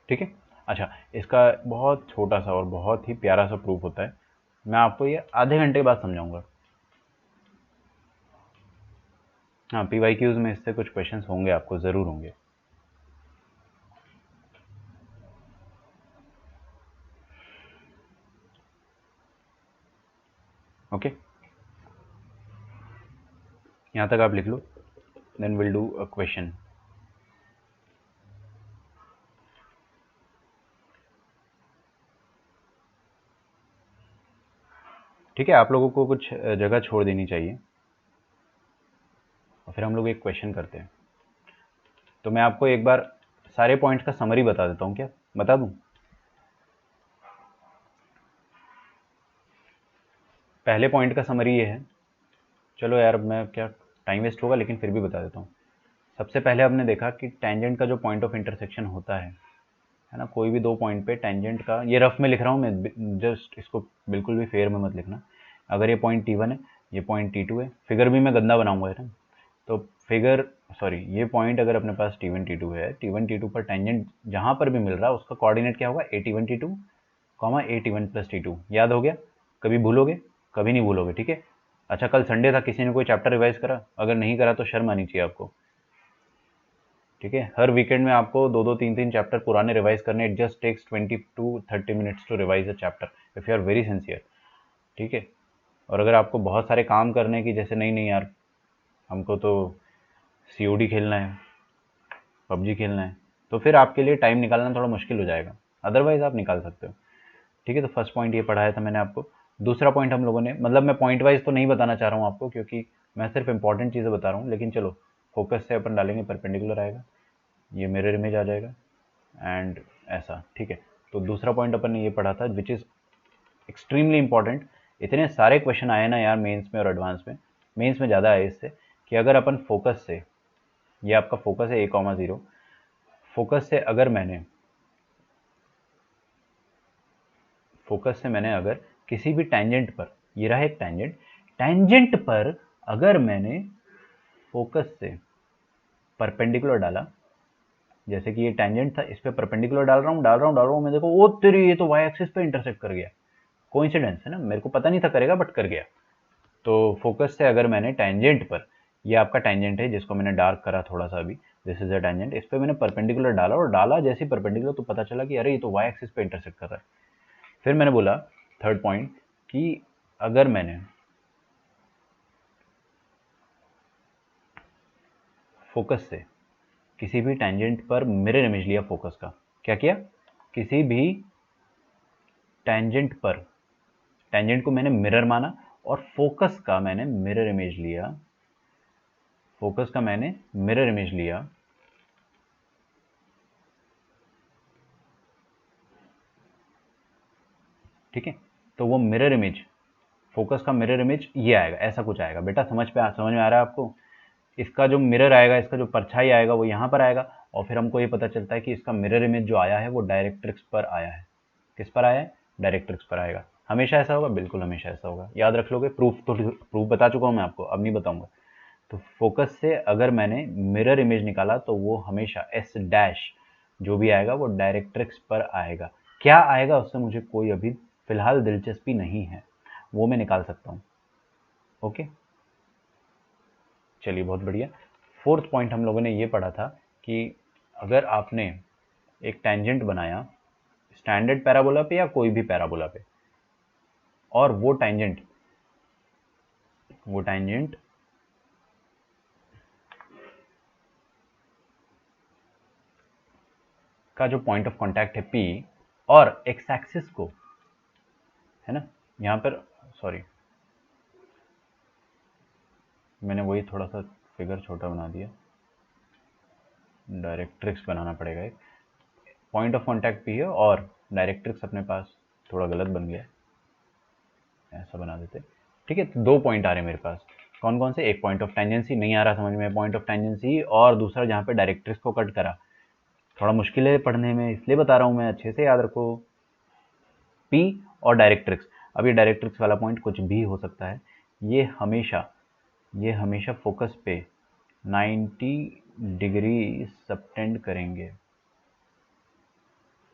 ठीक है। अच्छा, इसका बहुत छोटा सा और बहुत ही प्यारा सा प्रूफ होता है, मैं आपको ये आधे घंटे के बाद समझाऊंगा। हाँ, पी वाई क्यूज में इससे कुछ क्वेश्चंस होंगे, आपको ज़रूर होंगे। ओके, यहाँ तक आप लिख लो, then will do a question. ठीक है, आप लोगों को कुछ जगह छोड़ देनी चाहिए, और फिर हम लोग एक क्वेश्चन करते हैं। तो मैं आपको एक बार सारे पॉइंट्स का समरी बता देता हूँ, क्या बता दूँ? पहले पॉइंट का समरी ये है, चलो यार मैं क्या टाइम वेस्ट होगा, लेकिन फिर भी बता देता हूँ। सबसे पहले हमने देखा कि टेंजेंट का जो पॉइंट ऑफ इंटरसेक्शन होता है ना, कोई भी दो पॉइंट पे टेंजेंट का, ये रफ में लिख रहा हूँ मैं, जस्ट इसको बिल्कुल भी फेयर में मत लिखना। अगर ये पॉइंट T1 है, ये पॉइंट T2 है, फिगर भी मैं गंदा बनाऊंगा है ना, तो फिगर सॉरी, ये पॉइंट अगर अपने पास T1 T2 है, T1 T2 पर टेंजेंट जहाँ पर भी मिल रहा है उसका कोऑर्डिनेट क्या होगा? A T1 T2 comma A T1 plus T2। याद हो गया? कभी भूलोगे? कभी नहीं भूलोगे। ठीक है। अच्छा, कल संडे था, किसी ने कोई चैप्टर रिवाइज करा? अगर नहीं करा तो शर्म आनी चाहिए आपको। ठीक है, हर वीकेंड में आपको दो दो तीन तीन चैप्टर पुराने रिवाइज करने। It just takes 20 to 30 minutes to revise a chapter if you are very sincere. ठीक है। और अगर आपको बहुत सारे काम करने की, जैसे नहीं नहीं यार हमको तो COD खेलना है, PUBG खेलना है, तो फिर आपके लिए टाइम निकालना थोड़ा मुश्किल हो जाएगा। अदरवाइज आप निकाल सकते हो। ठीक है। तो फर्स्ट पॉइंट ये पढ़ाया था मैंने आपको। दूसरा पॉइंट हम लोगों ने, मतलब मैं पॉइंट वाइज तो नहीं बताना चाह रहा हूँ आपको, क्योंकि मैं सिर्फ इंपॉर्टेंट चीज़ें बता रहा हूँ, लेकिन चलो फोकस से अपन डालेंगे परपेंडिकुलर आएगा, ये मिरर इमेज आ जाएगा एंड ऐसा, ठीक है। तो दूसरा पॉइंट अपन ने ये पढ़ा था विच इज़ एक्सट्रीमली इंपॉर्टेंट। इतने सारे क्वेश्चन आए ना यार मेंस में और एडवांस में, मेंस में ज़्यादा आए इससे, कि अगर अपन फोकस से, ये आपका फोकस है a,0, फोकस से अगर किसी भी टेंजेंट पर, ये रहा एक टेंजेंट, टेंजेंट पर अगर मैंने फोकस से परपेंडिकुलर डाला, जैसे कि ये टेंजेंट था, इस पे परपेंडिकुलर डाल रहा हूँ, मैं देखो ओ तेरी ये तो वाई एक्सिस पे इंटरसेक्ट कर गया। कोइंसिडेंस है ना, मेरे को पता नहीं था करेगा बट कर गया। तो फोकस से अगर मैंने टेंजेंट पर, ये आपका टेंजेंट है जिसको मैंने डार्क करा थोड़ा सा अभी, दिस इज अ टेंजेंट, इस पे मैंने परपेंडिकुलर डाला और डाला जैसे परपेंडिकुलर तो पता चला कि अरे ये तो वाई एक्सिस पे इंटरसेक्ट कर रहा है। फिर मैंने बोला थर्ड पॉइंट कि अगर मैंने फोकस से किसी भी टेंजेंट पर मिरर इमेज लिया फोकस का, क्या किया, किसी भी टेंजेंट पर, टेंजेंट को मैंने मिरर माना और फोकस का मैंने मिरर इमेज लिया, फोकस का मैंने मिरर इमेज लिया, ठीक है। तो वो मिरर इमेज, फोकस का मिरर इमेज ये आएगा, ऐसा कुछ आएगा बेटा, समझ में आ रहा है आपको। इसका जो मिरर आएगा, इसका जो परछाई आएगा वो यहाँ पर आएगा, और फिर हमको ये पता चलता है कि इसका मिरर इमेज जो आया है वो डायरेक्ट्रिक्स पर आया है। किस पर आया है, डायरेक्ट्रिक्स पर आएगा। हमेशा ऐसा होगा, बिल्कुल हमेशा ऐसा होगा, याद रख लोगे। प्रूफ बता चुका हूँ मैं आपको, अब नहीं बताऊंगा। तो फोकस से अगर मैंने मिरर इमेज निकाला तो वो हमेशा एस डैश जो भी आएगा वो डायरेक्ट्रिक्स पर आएगा। क्या आएगा उससे मुझे कोई अभी फिलहाल दिलचस्पी नहीं है, वो मैं निकाल सकता हूँ। ओके, चलिए बहुत बढ़िया। फोर्थ पॉइंट हम लोगों ने ये पढ़ा था कि अगर आपने एक टेंजेंट बनाया स्टैंडर्ड पैराबोला पे या कोई भी पैराबोला पे, और वो टेंजेंट का जो पॉइंट ऑफ कांटेक्ट है P, और एक्स एक्सिस को, है ना, यहाँ पर सॉरी मैंने वही थोड़ा सा फिगर छोटा बना दिया, डायरेक्ट्रिक्स बनाना पड़ेगा। एक पॉइंट ऑफ कांटेक्ट P है और डायरेक्ट्रिक्स अपने पास थोड़ा गलत बन गया, ऐसा बना देते, ठीक है। तो दो पॉइंट आ रहे हैं मेरे पास, कौन कौन से, एक पॉइंट ऑफ टेंजेंसी, नहीं आ रहा समझ में, पॉइंट ऑफ टेंजेंसी, और दूसरा जहाँ पे डायरेक्ट्रिक्स को कट करा, थोड़ा मुश्किल है पढ़ने में इसलिए बता रहा हूँ मैं, अच्छे से याद रखो। P और डायरेक्ट्रिक्स, अब ये डायरेक्ट्रिक्स वाला पॉइंट कुछ भी हो सकता है, ये हमेशा फोकस पे 90 डिग्री सबटेंड करेंगे,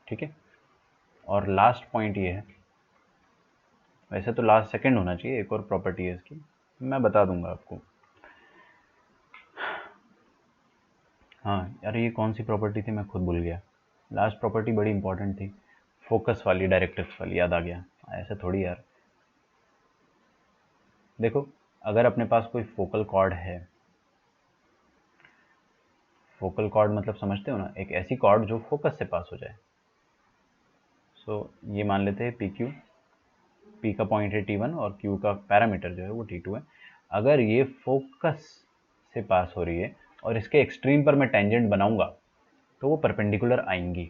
ठीक है। और लास्ट पॉइंट ये है, वैसे तो लास्ट सेकंड होना चाहिए, एक और प्रॉपर्टी है इसकी, मैं बता दूंगा आपको। हाँ यार ये कौन सी प्रॉपर्टी थी मैं खुद भूल गया, लास्ट प्रॉपर्टी बड़ी इंपॉर्टेंट थी, फोकस वाली, डायरेक्ट्रिक्स वाली, याद आ गया। ऐसे थोड़ी यार, देखो अगर अपने पास कोई फोकल कॉर्ड है, फोकल कॉर्ड मतलब समझते हो ना, एक ऐसी कॉर्ड जो फोकस से पास हो जाए। सो ये मान लेते हैं PQ, P का पॉइंट है T1 और Q का पैरामीटर जो है वो T2 है। अगर ये फोकस से पास हो रही है और इसके एक्सट्रीम पर मैं टेंजेंट बनाऊंगा तो वो परपेंडिकुलर आएंगी।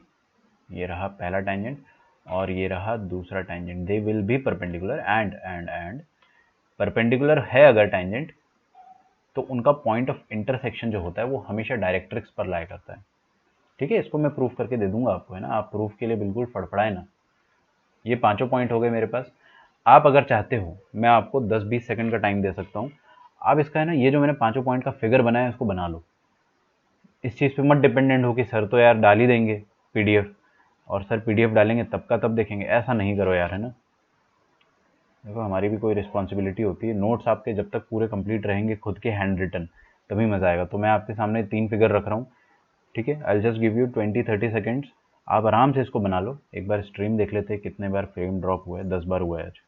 ये रहा पहला टेंजेंट और ये रहा दूसरा tangent, they will be perpendicular and perpendicular है अगर टेंजेंट तो उनका पॉइंट ऑफ इंटरसेक्शन जो होता है वो हमेशा डायरेक्ट्रिक्स पर लाया करता है, ठीक है। इसको मैं प्रूफ करके दे दूंगा आपको, है ना, आप प्रूफ के लिए बिल्कुल फड़फड़ाए ना। ये पांचों पॉइंट हो गए मेरे पास। आप अगर चाहते हो मैं आपको 10-20 सेकंड का टाइम दे सकता हूँ, आप इसका, है ना, ये जो मैंने पांचों पॉइंट का फिगर बनाया है उसको बना लो। इस चीज़ पे मत डिपेंडेंट हो कि सर तो यार डाल ही देंगे PDF, और सर PDF डालेंगे तब का तब देखेंगे, ऐसा नहीं करो यार, है ना। देखो हमारी भी कोई रिस्पॉन्सिबिलिटी होती है, नोट्स आपके जब तक पूरे कंप्लीट रहेंगे खुद के हैंड रिटन तभी मज़ा आएगा। तो मैं आपके सामने 3 फिगर रख रहा हूँ, ठीक है। I just give you 20-30 seconds, आप आराम से इसको बना लो। एक बार स्ट्रीम देख लेते हैं कितने बार फ्रेम ड्रॉप हुआ है, 10 बार हुआ है आज,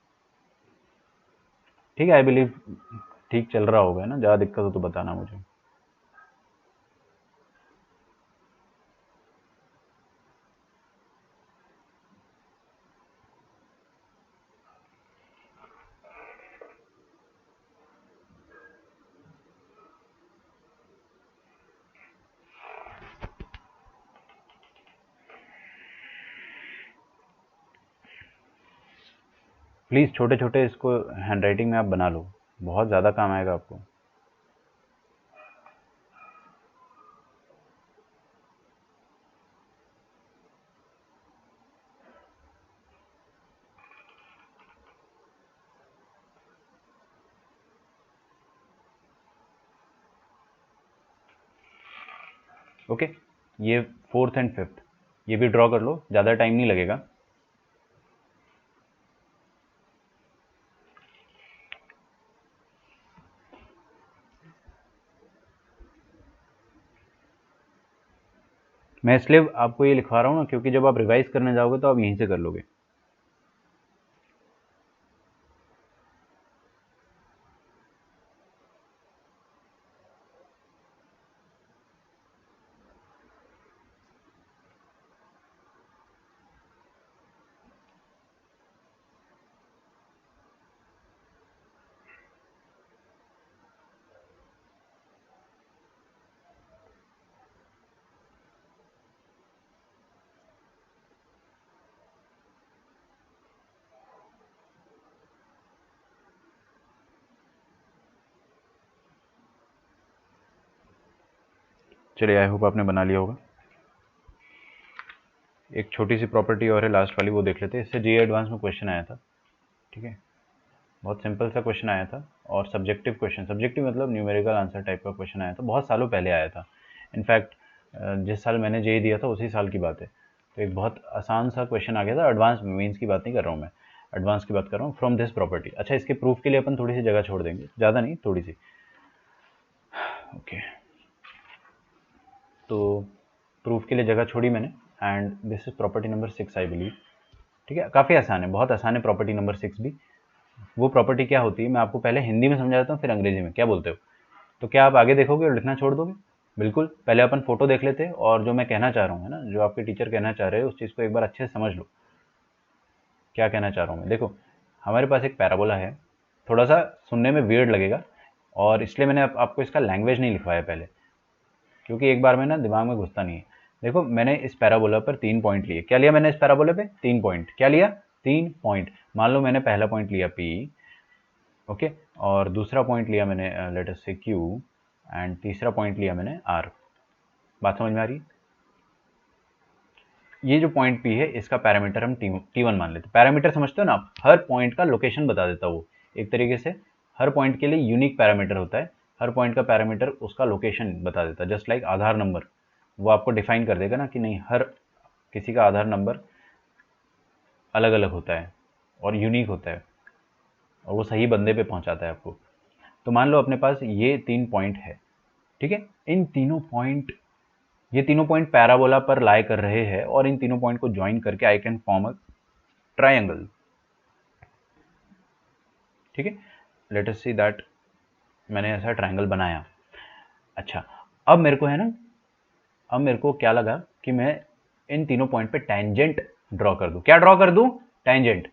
ठीक है। आई बिलीव ठीक चल रहा होगा ना, ज़्यादा दिक्कत हो तो बताना मुझे। प्लीज़ छोटे छोटे इसको हैंडराइटिंग में आप बना लो, बहुत ज़्यादा काम आएगा आपको। ओके, ये फोर्थ एंड फिफ्थ ये भी ड्रॉ कर लो, ज़्यादा टाइम नहीं लगेगा। मैं इसलिए आपको ये लिखवा रहा हूँ ना, क्योंकि जब आप रिवाइज करने जाओगे तो आप यहीं से कर लोगे। चलिए, आई होप आपने बना लिया होगा। एक छोटी सी प्रॉपर्टी और है लास्ट वाली, वो देख लेते हैं। इससे जेईई एडवांस में क्वेश्चन आया था, ठीक है, बहुत सिंपल सा क्वेश्चन आया था और सब्जेक्टिव क्वेश्चन, सब्जेक्टिव मतलब न्यूमेरिकल आंसर टाइप का क्वेश्चन आया था, बहुत सालों पहले आया था। इनफैक्ट जिस साल मैंने जेईई दिया था उसी साल की बात है। तो एक बहुत आसान सा क्वेश्चन आ गया था, एडवांस मेंस की बात नहीं कर रहा हूँ मैं, एडवांस की बात कर रहा हूँ। फ्रॉम दिस प्रॉपर्टी, अच्छा इसके प्रूफ के लिए अपन थोड़ी सी जगह छोड़ देंगे, ज़्यादा नहीं, थोड़ी सी। ओके, तो प्रूफ के लिए जगह छोड़ी मैंने, and this is property number 6 I believe, ठीक है। काफ़ी आसान है, बहुत आसान है प्रॉपर्टी नंबर 6 भी। वो प्रॉपर्टी क्या होती है मैं आपको पहले हिंदी में समझा देता हूँ, फिर अंग्रेजी में, क्या बोलते हो? तो क्या आप आगे देखोगे और लिखना छोड़ दोगे? बिल्कुल, पहले अपन फोटो देख लेते हैं, और जो मैं कहना चाह रहा हूँ, है ना, जो आपके टीचर कहना चाह रहे हैं, उस चीज़ को एक बार अच्छे से समझ लो। क्या कहना चाह रहा हूँ मैं, देखो, हमारे पास एक पैराबोला है, थोड़ा सा सुनने में वियर्ड लगेगा, और इसलिए मैंने आपको इसका लैंग्वेज नहीं लिखवाया पहले, क्योंकि एक बार में ना दिमाग में घुसता नहीं है। देखो, मैंने इस पैराबोला पर 3 पॉइंट लिए। क्या लिया मैंने इस पैराबोला पे? 3 पॉइंट। क्या लिया? 3 पॉइंट। मान लो मैंने पहला पॉइंट लिया P, ओके, और दूसरा पॉइंट लिया मैंने लेट अस से Q, एंड तीसरा पॉइंट लिया मैंने R। बात समझ में आ रही है? ये जो पॉइंट P है, इसका पैरामीटर हम T1 मान लेते हैं। पैरामीटर समझते हो ना आप, हर पॉइंट का लोकेशन बता देता वो, एक तरीके से हर पॉइंट के लिए यूनिक पैरामीटर होता है, हर पॉइंट का पैरामीटर उसका लोकेशन बता देता है, जस्ट लाइक आधार नंबर, वो आपको डिफाइन कर देगा ना कि नहीं, हर किसी का आधार नंबर अलग अलग होता है और यूनिक होता है, और वो सही बंदे पे पहुंचाता है आपको। तो मान लो अपने पास ये 3 पॉइंट है, ठीक है, इन तीनों पॉइंट, ये तीनों पॉइंट पैराबोला पर लाई कर रहे हैं, और इन तीनों पॉइंट को ज्वाइन करके I can form a triangle, ठीक है। लेट अस सी दैट मैंने ऐसा ट्रायंगल बनाया। अच्छा, अब मेरे को है ना, अब मेरे को क्या लगा कि मैं इन तीनों पॉइंट पे टेंजेंट ड्रॉ कर दूं। क्या ड्रॉ कर दूं? टेंजेंट।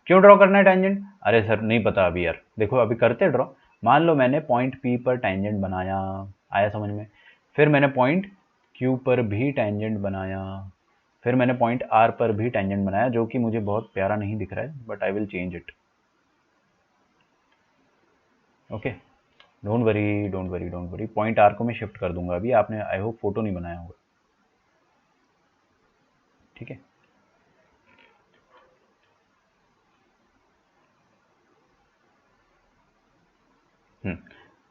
क्यों ड्रॉ करना है टेंजेंट? अरे सर नहीं पता अभी यार, देखो अभी करते ड्रॉ। मान लो मैंने पॉइंट P पर टेंजेंट बनाया, आया समझ में? फिर मैंने पॉइंट Q पर भी टेंजेंट बनाया, फिर मैंने पॉइंट R पर भी टेंजेंट बनाया, जो कि मुझे बहुत प्यारा नहीं दिख रहा है, but I will change it. Okay, don't worry don't worry don't worry, point R को मैं शिफ्ट कर दूंगा अभी। आपने आई होप फोटो नहीं बनाया होगा, ठीक है।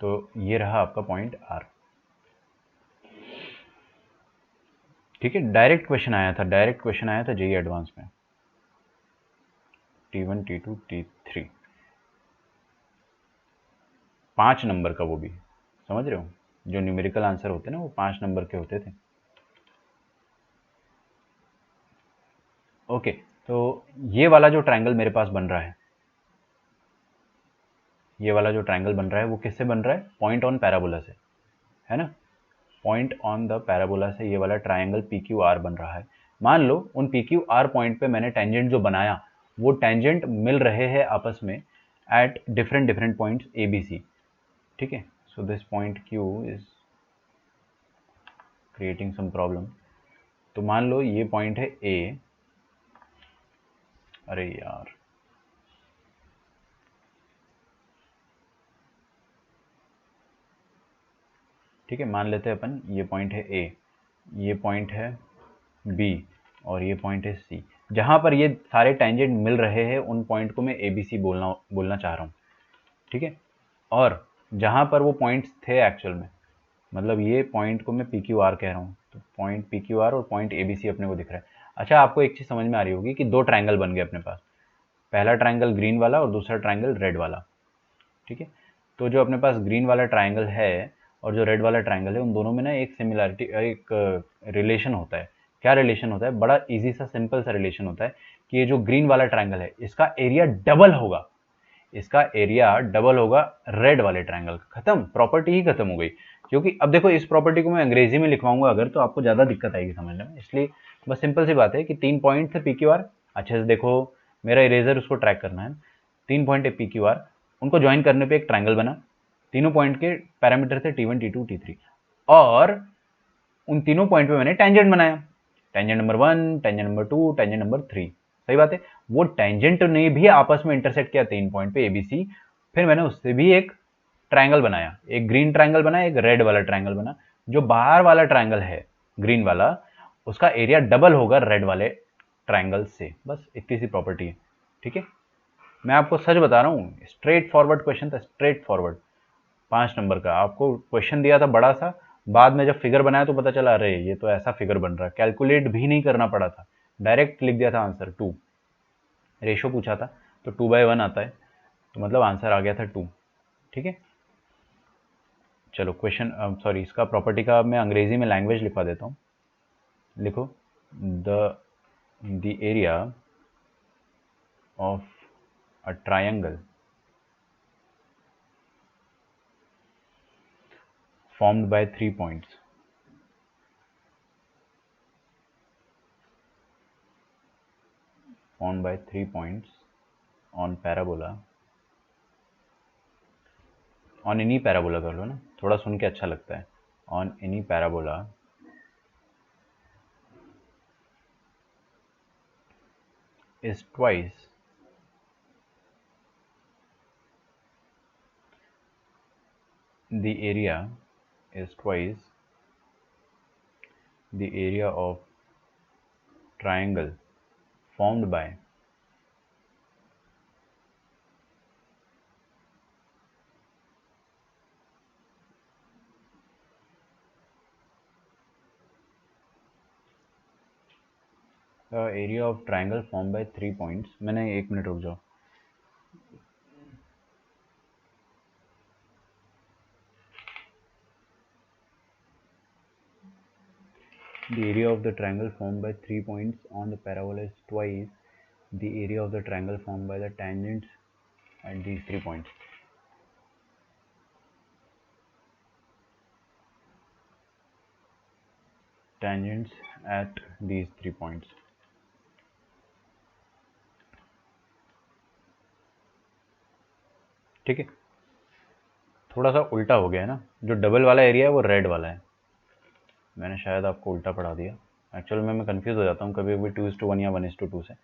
तो ये रहा आपका पॉइंट R, ठीक है। डायरेक्ट क्वेश्चन आया था, डायरेक्ट क्वेश्चन आया था जेईई एडवांस में, T1 T2 T3, 5 नंबर का, वो भी समझ रहे हो, जो न्यूमेरिकल आंसर होते हैं ना वो 5 नंबर के होते थे। ओके, तो ये वाला जो ट्रायंगल मेरे पास बन रहा है, ये वाला जो ट्रायंगल बन रहा है, वो किससे बन रहा है? पॉइंट ऑन पैराबोला से, है ना, पॉइंट ऑन द पैराबोला से ये वाला ट्रायंगल पी क्यू आर बन रहा है। मान लो उन पी क्यू आर पॉइंट पे मैंने टेंजेंट जो बनाया, वो टेंजेंट मिल रहे हैं आपस में at different different points A B C, ठीक है। So this point Q is creating some problem. तो मान लो ये पॉइंट है ए, अरे यार, ठीक है, मान लेते हैं अपन ये पॉइंट है ए, ये पॉइंट है बी और ये पॉइंट है सी। जहां पर ये सारे टेंजेंट मिल रहे हैं उन पॉइंट को मैं ए बी सी बोलना चाह रहा हूँ। ठीक है, और जहां पर वो पॉइंट्स थे एक्चुअल में, मतलब ये पॉइंट को मैं पी क्यू आर कह रहा हूँ, तो पॉइंट पी क्यू आर और पॉइंट ए बी सी अपने को दिख रहा है। अच्छा, आपको एक चीज़ समझ में आ रही होगी कि दो ट्रायंगल बन गए अपने पास, पहला ट्रायंगल ग्रीन वाला और दूसरा ट्रायंगल रेड वाला। ठीक है, तो जो अपने पास ग्रीन वाला ट्रायंगल है और जो रेड वाला ट्रायंगल है, उन दोनों में ना एक सिमिलरिटी, एक रिलेशन होता है। क्या रिलेशन होता है? बड़ा इजी सा सिंपल सा रिलेशन होता है कि ये जो ग्रीन वाला ट्रायंगल है इसका एरिया डबल होगा, इसका एरिया डबल होगा रेड वाले ट्रायंगल का। खत्म, प्रॉपर्टी ही खत्म हो गई। क्योंकि अब देखो, इस प्रॉपर्टी को मैं अंग्रेजी में लिखवाऊंगा अगर, तो आपको ज्यादा दिक्कत आएगी समझने में, इसलिए बस सिंपल सी बात है कि 3 पॉइंट थे पी क्यू आर। अच्छे से देखो, मेरा इरेजर उसको ट्रैक करना है। 3 पॉइंट है पी क्यू आर, उनको ज्वाइन करने पे एक ट्रायंगल बना। तीनों पॉइंट के पैरामीटर थे T1 T2 T3, और उन तीनों पॉइंट पे मैंने टेंजेंट बनाया, tangent number 1, tangent number 2, tangent number 3। सही बात है, वो टेंजेंट ने भी आपस में इंटरसेक्ट किया 3 पॉइंट पे एबीसी। फिर मैंने उससे भी एक ट्रायंगल बनाया, एक ग्रीन ट्रायंगल बना, एक रेड वाला ट्रायंगल बना। जो बाहर वाला ट्रायंगल है ग्रीन वाला, उसका एरिया डबल होगा रेड वाले ट्रायंगल से। बस इतनी सी प्रॉपर्टी है। ठीक है, मैं आपको सच बता रहा हूँ, स्ट्रेट फॉरवर्ड क्वेश्चन था, स्ट्रेट फॉरवर्ड। 5 नंबर का आपको क्वेश्चन दिया था बड़ा सा, बाद में जब फिगर बनाया तो पता चला अरे ये तो ऐसा फिगर बन रहा है, कैलकुलेट भी नहीं करना पड़ा था, डायरेक्ट लिख दिया था आंसर 2। रेशो पूछा था तो 2/1 आता है, तो मतलब आंसर आ गया था 2। ठीक है, चलो क्वेश्चन, सॉरी, इसका प्रॉपर्टी का मैं अंग्रेजी में लैंग्वेज लिखवा देता हूँ। लिखो, the area of a triangle formed by 3 points on parabola, on any parabola कर लो ना, थोड़ा सुन के अच्छा लगता है। on any parabola is twice the area of triangle formed by area of triangle formed by 3 points। मैंने 1 मिनट रुक जाओ। The area of the triangle formed by 3 points on the parabola is twice the area of the triangle formed by the tangents at these 3 points। tangents at these 3 points। ठीक है, थोड़ा सा उल्टा हो गया है ना, जो डबल वाला एरिया है वो रेड वाला है। मैंने शायद आपको उल्टा पढ़ा दिया, एक्चुअल में मैं कंफ्यूज हो जाता हूँ कभी कभी 2:1 या 1:2 से।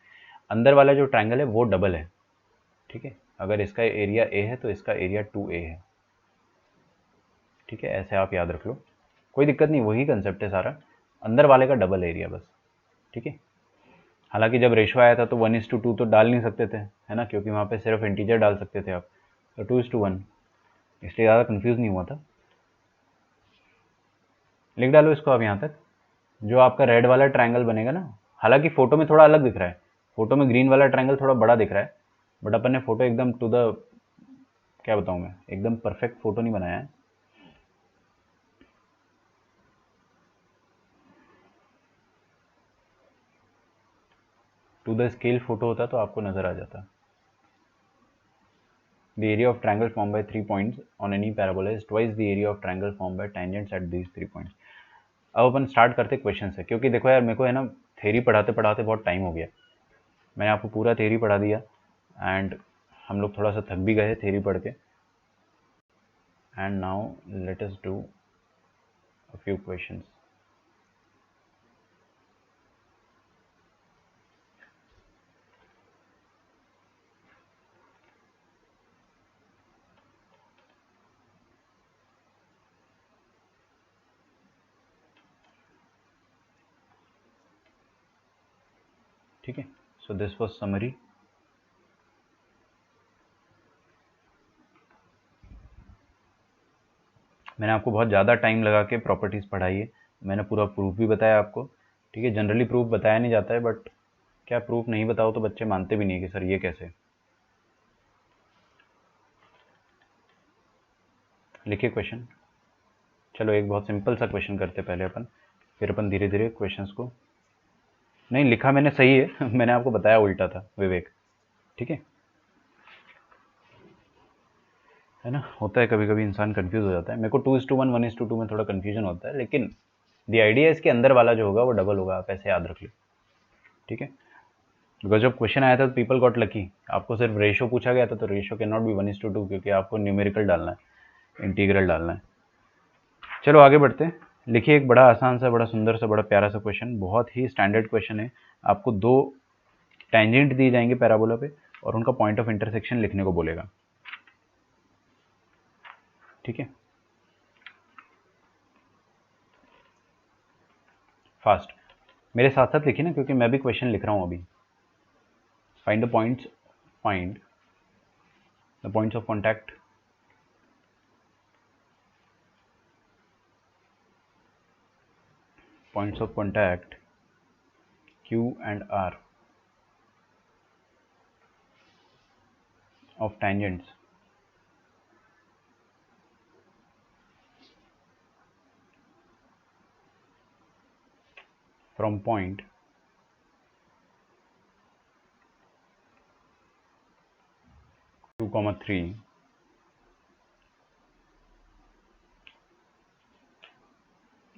अंदर वाला जो ट्रायंगल है वो डबल है। ठीक है, अगर इसका एरिया ए है तो इसका एरिया 2A है। ठीक है, ऐसे आप याद रख लो, कोई दिक्कत नहीं, वही कंसेप्ट है सारा, अंदर वाले का डबल एरिया बस। ठीक है, हालांकि जब रेशो आया था तो 1:2 तो डाल नहीं सकते थे, है ना, क्योंकि वहाँ पे सिर्फ इंटीजर डाल सकते थे आप, तो 2:1, इसलिए ज़्यादा कंफ्यूज नहीं हुआ था। लिख डालो इसको अब यहाँ तक। जो आपका रेड वाला ट्रायंगल बनेगा ना, हालांकि फोटो में थोड़ा अलग दिख रहा है, फोटो में ग्रीन वाला ट्रायंगल थोड़ा बड़ा दिख रहा है, बट अपन ने फोटो एकदम टू द, क्या बताऊँ मैं, एकदम परफेक्ट फोटो नहीं बनाया है। टू द स्केल फोटो होता तो आपको नजर आ जाता। The area of triangle formed by 3 points on any parabola is twice the area of triangle formed by tangents at these 3 points। अब अपन स्टार्ट करते क्वेश्चन से, क्योंकि देखो यार, मेरे को है ना थ्योरी पढ़ाते पढ़ाते बहुत टाइम हो गया। मैंने आपको पूरा थ्योरी पढ़ा दिया एंड हम लोग थोड़ा सा थक भी गए थ्योरी पढ़ के। And now let us do a few questions. ठीक है, सो दिस वाज समरी। मैंने आपको बहुत ज़्यादा टाइम लगा के प्रॉपर्टीज़ पढ़ाई है, मैंने पूरा प्रूफ भी बताया आपको। ठीक है, जनरली प्रूफ बताया नहीं जाता है, बट क्या प्रूफ नहीं बताओ तो बच्चे मानते भी नहीं कि सर ये कैसे। लिखिए क्वेश्चन। चलो एक बहुत सिंपल सा क्वेश्चन करते पहले अपन, फिर अपन धीरे धीरे क्वेश्चंस को। नहीं लिखा मैंने सही है मैंने आपको बताया उल्टा था विवेक। ठीक है ना, होता है कभी कभी इंसान कंफ्यूज हो जाता है। मेरे को 2:1 1:2 में थोड़ा कंफ्यूजन होता है, लेकिन द आइडिया इसके अंदर वाला जो होगा वो डबल होगा, आप ऐसे याद रख लो। ठीक है, बिकॉज जब क्वेश्चन आया था तो पीपल गॉट लकी, आपको सिर्फ रेशो पूछा गया था, तो रेशो कैन नॉट बी 1:2 क्योंकि आपको न्यूमेरिकल डालना है, इंटीग्रल डालना है। चलो आगे बढ़ते हैं। लिखिए एक बड़ा आसान सा, बड़ा सुंदर सा, बड़ा प्यारा सा क्वेश्चन, बहुत ही स्टैंडर्ड क्वेश्चन है। आपको दो टेंजेंट दिए जाएंगे पैराबोला पे और उनका पॉइंट ऑफ इंटरसेक्शन लिखने को बोलेगा। ठीक है, फास्ट मेरे साथ साथ लिखिए ना, क्योंकि मैं भी क्वेश्चन लिख रहा हूं अभी। Find the points, find the points of contact Q and R of tangents from point two comma 3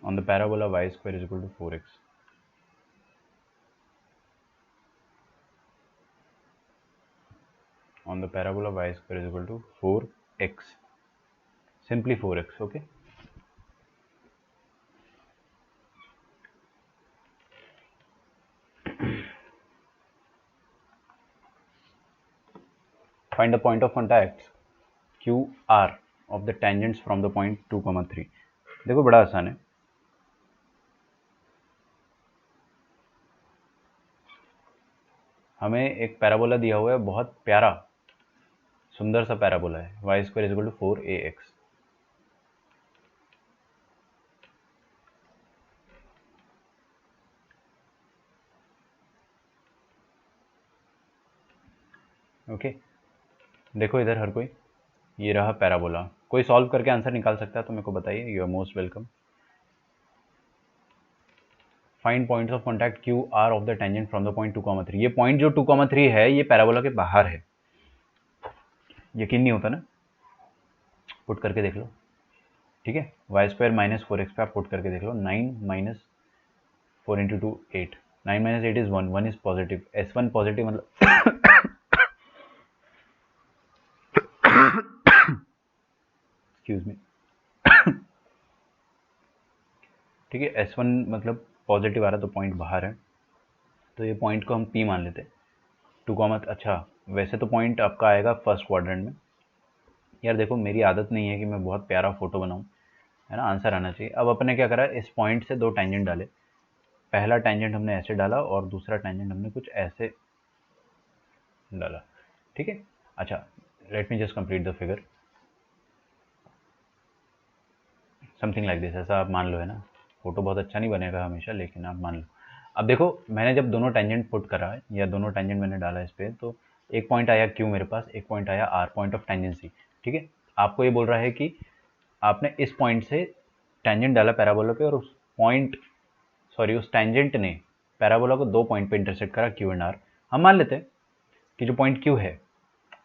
on the parabola y square is equal to 4x. On the parabola y square is equal to 4x, simply 4x. Okay, find the point of contact QR of the tangents from the point 2 comma 3. देखो बड़ा आसान है, हमें एक parabola दिया हुआ है, बहुत प्यारा सुंदर सा पैराबोला है, y square is equal to 4ax. Okay, देखो इधर हर कोई, ये रहा पैराबोला। कोई सॉल्व करके आंसर निकाल सकता है तो मेरे को बताइए, you are most welcome. Find points of contact Q R of the tangent from the point 2 comma 3। ये पॉइंट जो 2 comma 3 है ये पैराबोला के बाहर है, यकीन नहीं होता ना, पुट करके देख लो। ठीक है, वाई स्क्वायर माइनस 4x पे आप पुट करके देख लो। 9 minus 4 into 2 8, 9 minus 8 is 1, 1 is positive, S1 positive मतलब एक्सक्यूज मी ठीक है, S1 मतलब पॉजिटिव आ रहा है तो पॉइंट बाहर है, तो ये पॉइंट को हम P मान लेते हैं। 2 comma, अच्छा वैसे तो पॉइंट आपका आएगा फर्स्ट क्वाड्रेंट में। यार देखो मेरी आदत नहीं है कि मैं बहुत प्यारा फोटो बनाऊं, है ना, आंसर आना चाहिए। अब अपने क्या करा, इस पॉइंट से दो टेंजेंट डाले, पहला टेंजेंट हमने ऐसे डाला और दूसरा टेंजेंट हमने कुछ ऐसे डाला। ठीक है, अच्छा let me just complete the figure, something like this, ऐसा आप मान लो, है ना। फोटो बहुत अच्छा नहीं बनेगा हमेशा, लेकिन आप मान लो। अब देखो मैंने जब दोनों टेंजेंट पुट करा है या दोनों टेंजेंट मैंने डाला इस पर, तो एक पॉइंट आया क्यू मेरे पास, एक पॉइंट आया आर, पॉइंट ऑफ टेंजेंसी। ठीक है, आपको ये बोल रहा है कि आपने इस पॉइंट से टेंजेंट डाला पैराबोला पे और उस पॉइंट, सॉरी उस टेंजेंट ने पैराबोला को दो पॉइंट पे इंटरसेक्ट करा क्यू एंड आर। हम मान लेते हैं कि जो पॉइंट क्यू है,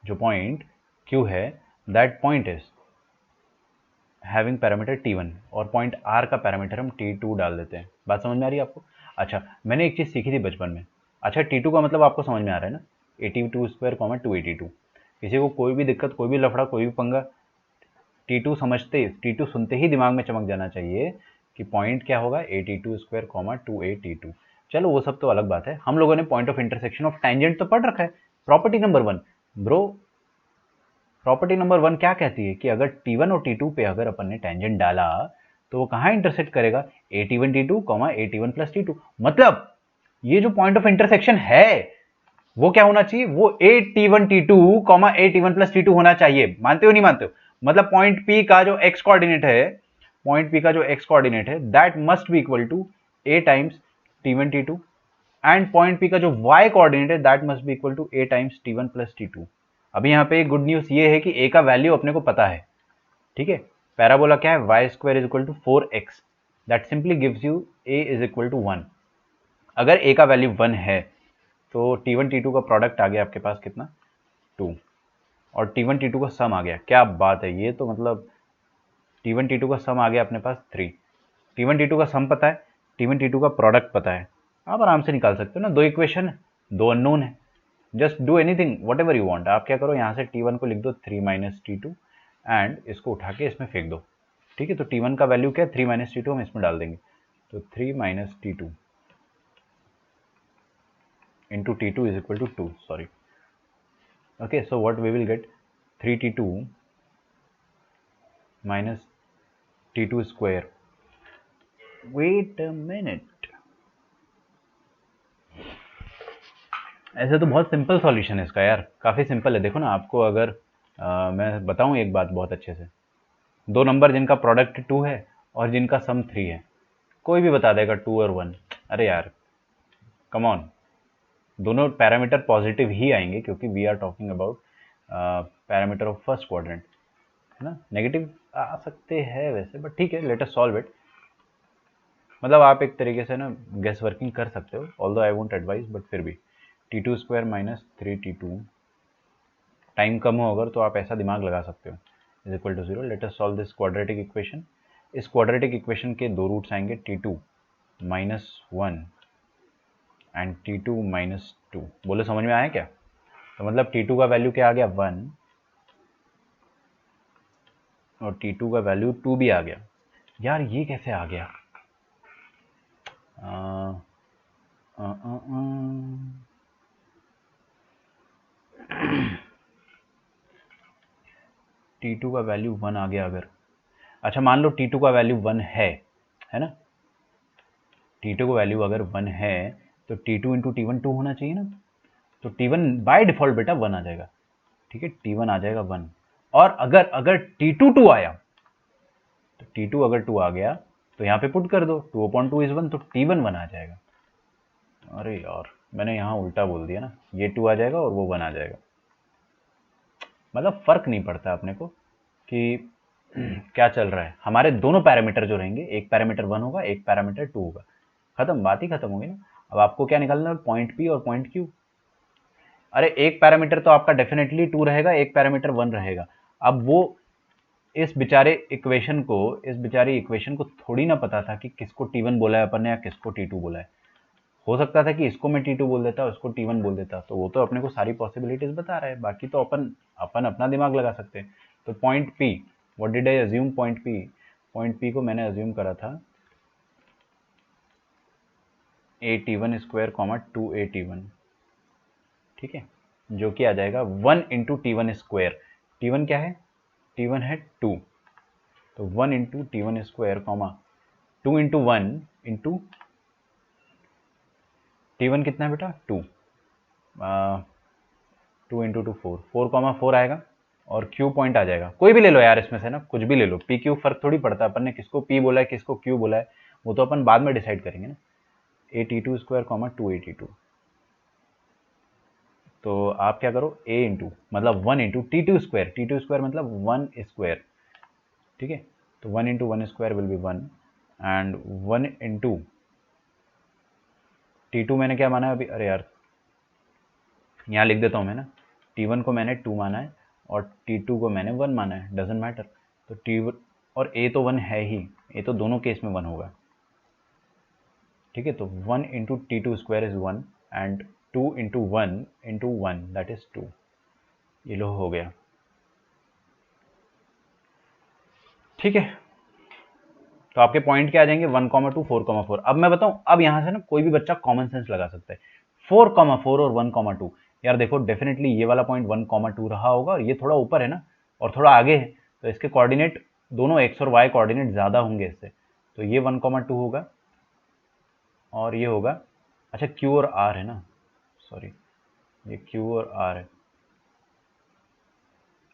जो पॉइंट क्यू है, that point is having parameter t1 और पॉइंट r का पैरामीटर हम t2 डाल देते हैं। बात समझ में आ रही है आपको? अच्छा मैंने एक चीज़ सीखी थी बचपन में, अच्छा t2 का मतलब आपको समझ में आ रहा है ना, 82² 282। किसी को कोई भी दिक्कत, कोई भी लफड़ा, कोई भी पंगा, t2 समझते, t2 सुनते ही दिमाग में चमक जाना चाहिए कि पॉइंट क्या होगा, 82² 282। चलो वो सब तो अलग बात है, हम लोगों ने point of intersection of tangent तो पढ़ रखा है। Property number 1 bro, property number 1 क्या कहती है कि अगर T1 और T2 पे अगर अपन ने टेंजेंट डाला तो वो कहाँ इंटरसेक्ट करेगा, A T1 T2, A T1 plus T2। मतलब ये जो पॉइंट ऑफ इंटरसेक्शन है वो क्या होना चाहिए, वो a t one t two comma a t one plus t two होना चाहिए। मानते हो नहीं मानते हो? मतलब पॉइंट पी का जो एक्स कोऑर्डिनेट है, पॉइंट पी का जो एक्स कोऑर्डिनेट है that must be equal to a times t one t two, and point P का जो वाई कोऑर्डिनेट है that must be equal to a times t one plus t two. अभी यहाँ पे good news ये है कि ए का वैल्यू अपने को पता है, ठीक है। पैराबोला क्या है, y square is equal to 4x, that simply gives you a is equal to 1। अगर ए का वैल्यू 1 है तो T1 T2 का प्रोडक्ट आ गया आपके पास कितना, 2, और T1 T2 का सम आ गया। क्या बात है, ये तो मतलब T1 T2 का सम आ गया अपने पास 3। T1 T2 का सम पता है, T1 T2 का प्रोडक्ट पता है, आप आराम से निकाल सकते हो ना। दो इक्वेशन है, दो अननोन है, just do anything what ever you want. आप क्या करो, यहाँ से T1 को लिख दो 3 माइनस T2 एंड इसको उठा के इसमें फेंक दो, ठीक है। तो T1 का वैल्यू क्या है, 3 माइनस T2 हम इसमें डाल देंगे, तो 3 minus T2 into T2 is equal to 2, sorry. Okay, so what we will get, 3T2 minus T2 square. Wait a minute. ऐसे तो बहुत सिंपल सॉल्यूशन है इसका यार, काफ़ी सिंपल है। देखो ना, आपको अगर मैं बताऊं एक बात बहुत अच्छे से, दो नंबर जिनका प्रोडक्ट 2 है और जिनका सम 3 है, कोई भी बता देगा 2 और 1। अरे यार कम ऑन, दोनों पैरामीटर पॉजिटिव ही आएंगे क्योंकि we are talking about parameter of first quadrant, है ना। नेगेटिव आ सकते हैं वैसे, बट ठीक है, लेट अस सॉल्व इट। मतलब आप एक तरीके से ना गेस वर्किंग कर सकते हो, although I won't advice, but फिर भी T2 square minus 3T2, time कम हो अगर तो आप ऐसा दिमाग लगा सकते हो, is equal to 0। Let us solve this quadratic equation. इस क्वाड्रेटिक इक्वेशन के दो रूट्स आएंगे, T2 minus 1 and T2 minus 2। बोलो समझ में आया क्या? तो मतलब T2 का वैल्यू क्या आ गया, 1, और T2 का वैल्यू 2 भी आ गया। यार ये कैसे आ गया? T2 का वैल्यू 1 आ गया अगर, अच्छा मान लो T2 का वैल्यू 1 है ना। T2 का वैल्यू अगर 1 है तो T2 इंटू T1 2 होना चाहिए ना। तो T1 बाय डिफॉल्ट बेटा 1 आ जाएगा, ठीक है। T1 आ जाएगा 1, और अगर अगर T2 2 आया, तो T2 अगर 2 आ गया तो यहाँ पे पुट कर दो, 2/2 इज 1, तो T1 1 आ जाएगा। अरे यार मैंने यहाँ उल्टा बोल दिया ना, ये 2 आ जाएगा और वो 1 आ जाएगा। मतलब फर्क नहीं पड़ता अपने को कि क्या चल रहा है, हमारे दोनों पैरामीटर जो रहेंगे, एक पैरामीटर 1 होगा, एक पैरामीटर 2 होगा, खत्म, बात ही खत्म होगी ना। अब आपको क्या निकालना है, पॉइंट पी और पॉइंट क्यू। अरे एक पैरामीटर तो आपका डेफिनेटली 2 रहेगा, एक पैरामीटर 1 रहेगा। अब वो इस बेचारी इक्वेशन को थोड़ी ना पता था कि किसको T1 बोला है अपन ने या किसको T2 बोला है। हो सकता था कि इसको मैं T2 बोल देता, उसको T1 बोल देता, तो वो तो अपने को सारी पॉसिबिलिटीज बता रहा है, बाकी तो अपन अपन अपना दिमाग लगा सकते हैं। तो point P, what did I assume, point P को मैंने अज्यूम करा था a_t1 स्क्वायर कॉमा 2a_t1, ठीक है, जो कि आ जाएगा 1 इंटू T1 स्क्वायर। T1 क्या है, T1 है 2, तो 1 into T1 square comma 2 into 1 into T1 कितना है बेटा, 2, 2 इंटू 2 4, 4,4 आएगा, और Q पॉइंट आ जाएगा। कोई भी ले लो यार इसमें से ना, कुछ भी ले लो, पी क्यू फर्क थोड़ी पड़ता है, अपन ने किसको P बोला है किसको Q बोला है वो तो अपन बाद में डिसाइड करेंगे ना। a_t2 स्क्वायर कॉमा 2a_t2, तो आप क्या करो, a इंटू मतलब 1 इंटू T2 स्क्वायर मतलब 1 स्क्वायर, ठीक है। तो 1 into 1 square will be 1, and 1 into T2 मैंने क्या माना है अभी, अरे यार यहाँ लिख देता हूँ मैं ना, T1 को मैंने 2 माना है और T2 को मैंने 1 माना है, डजेंट मैटर। तो T1 और A तो 1 है ही, A तो दोनों केस में 1 होगा, ठीक है। तो 1 into T2 square is 1 and 2 into 1 into 1 that is 2, ये लो हो गया, ठीक है। तो आपके पॉइंट क्या आ जाएंगे, 1,2 4,4। अब मैं बताऊं, अब यहाँ से ना कोई भी बच्चा कॉमन सेंस लगा सकता है, 4,4 और 1,2। यार देखो डेफिनेटली ये वाला पॉइंट 1,2 रहा होगा, और ये थोड़ा ऊपर है ना और थोड़ा आगे है, तो इसके कोऑर्डिनेट दोनों एक्स और वाई कोऑर्डिनेट ज़्यादा होंगे इससे, तो ये 1,2 होगा और ये होगा अच्छा क्यू और आर है ना, सॉरी ये क्यू और आर है,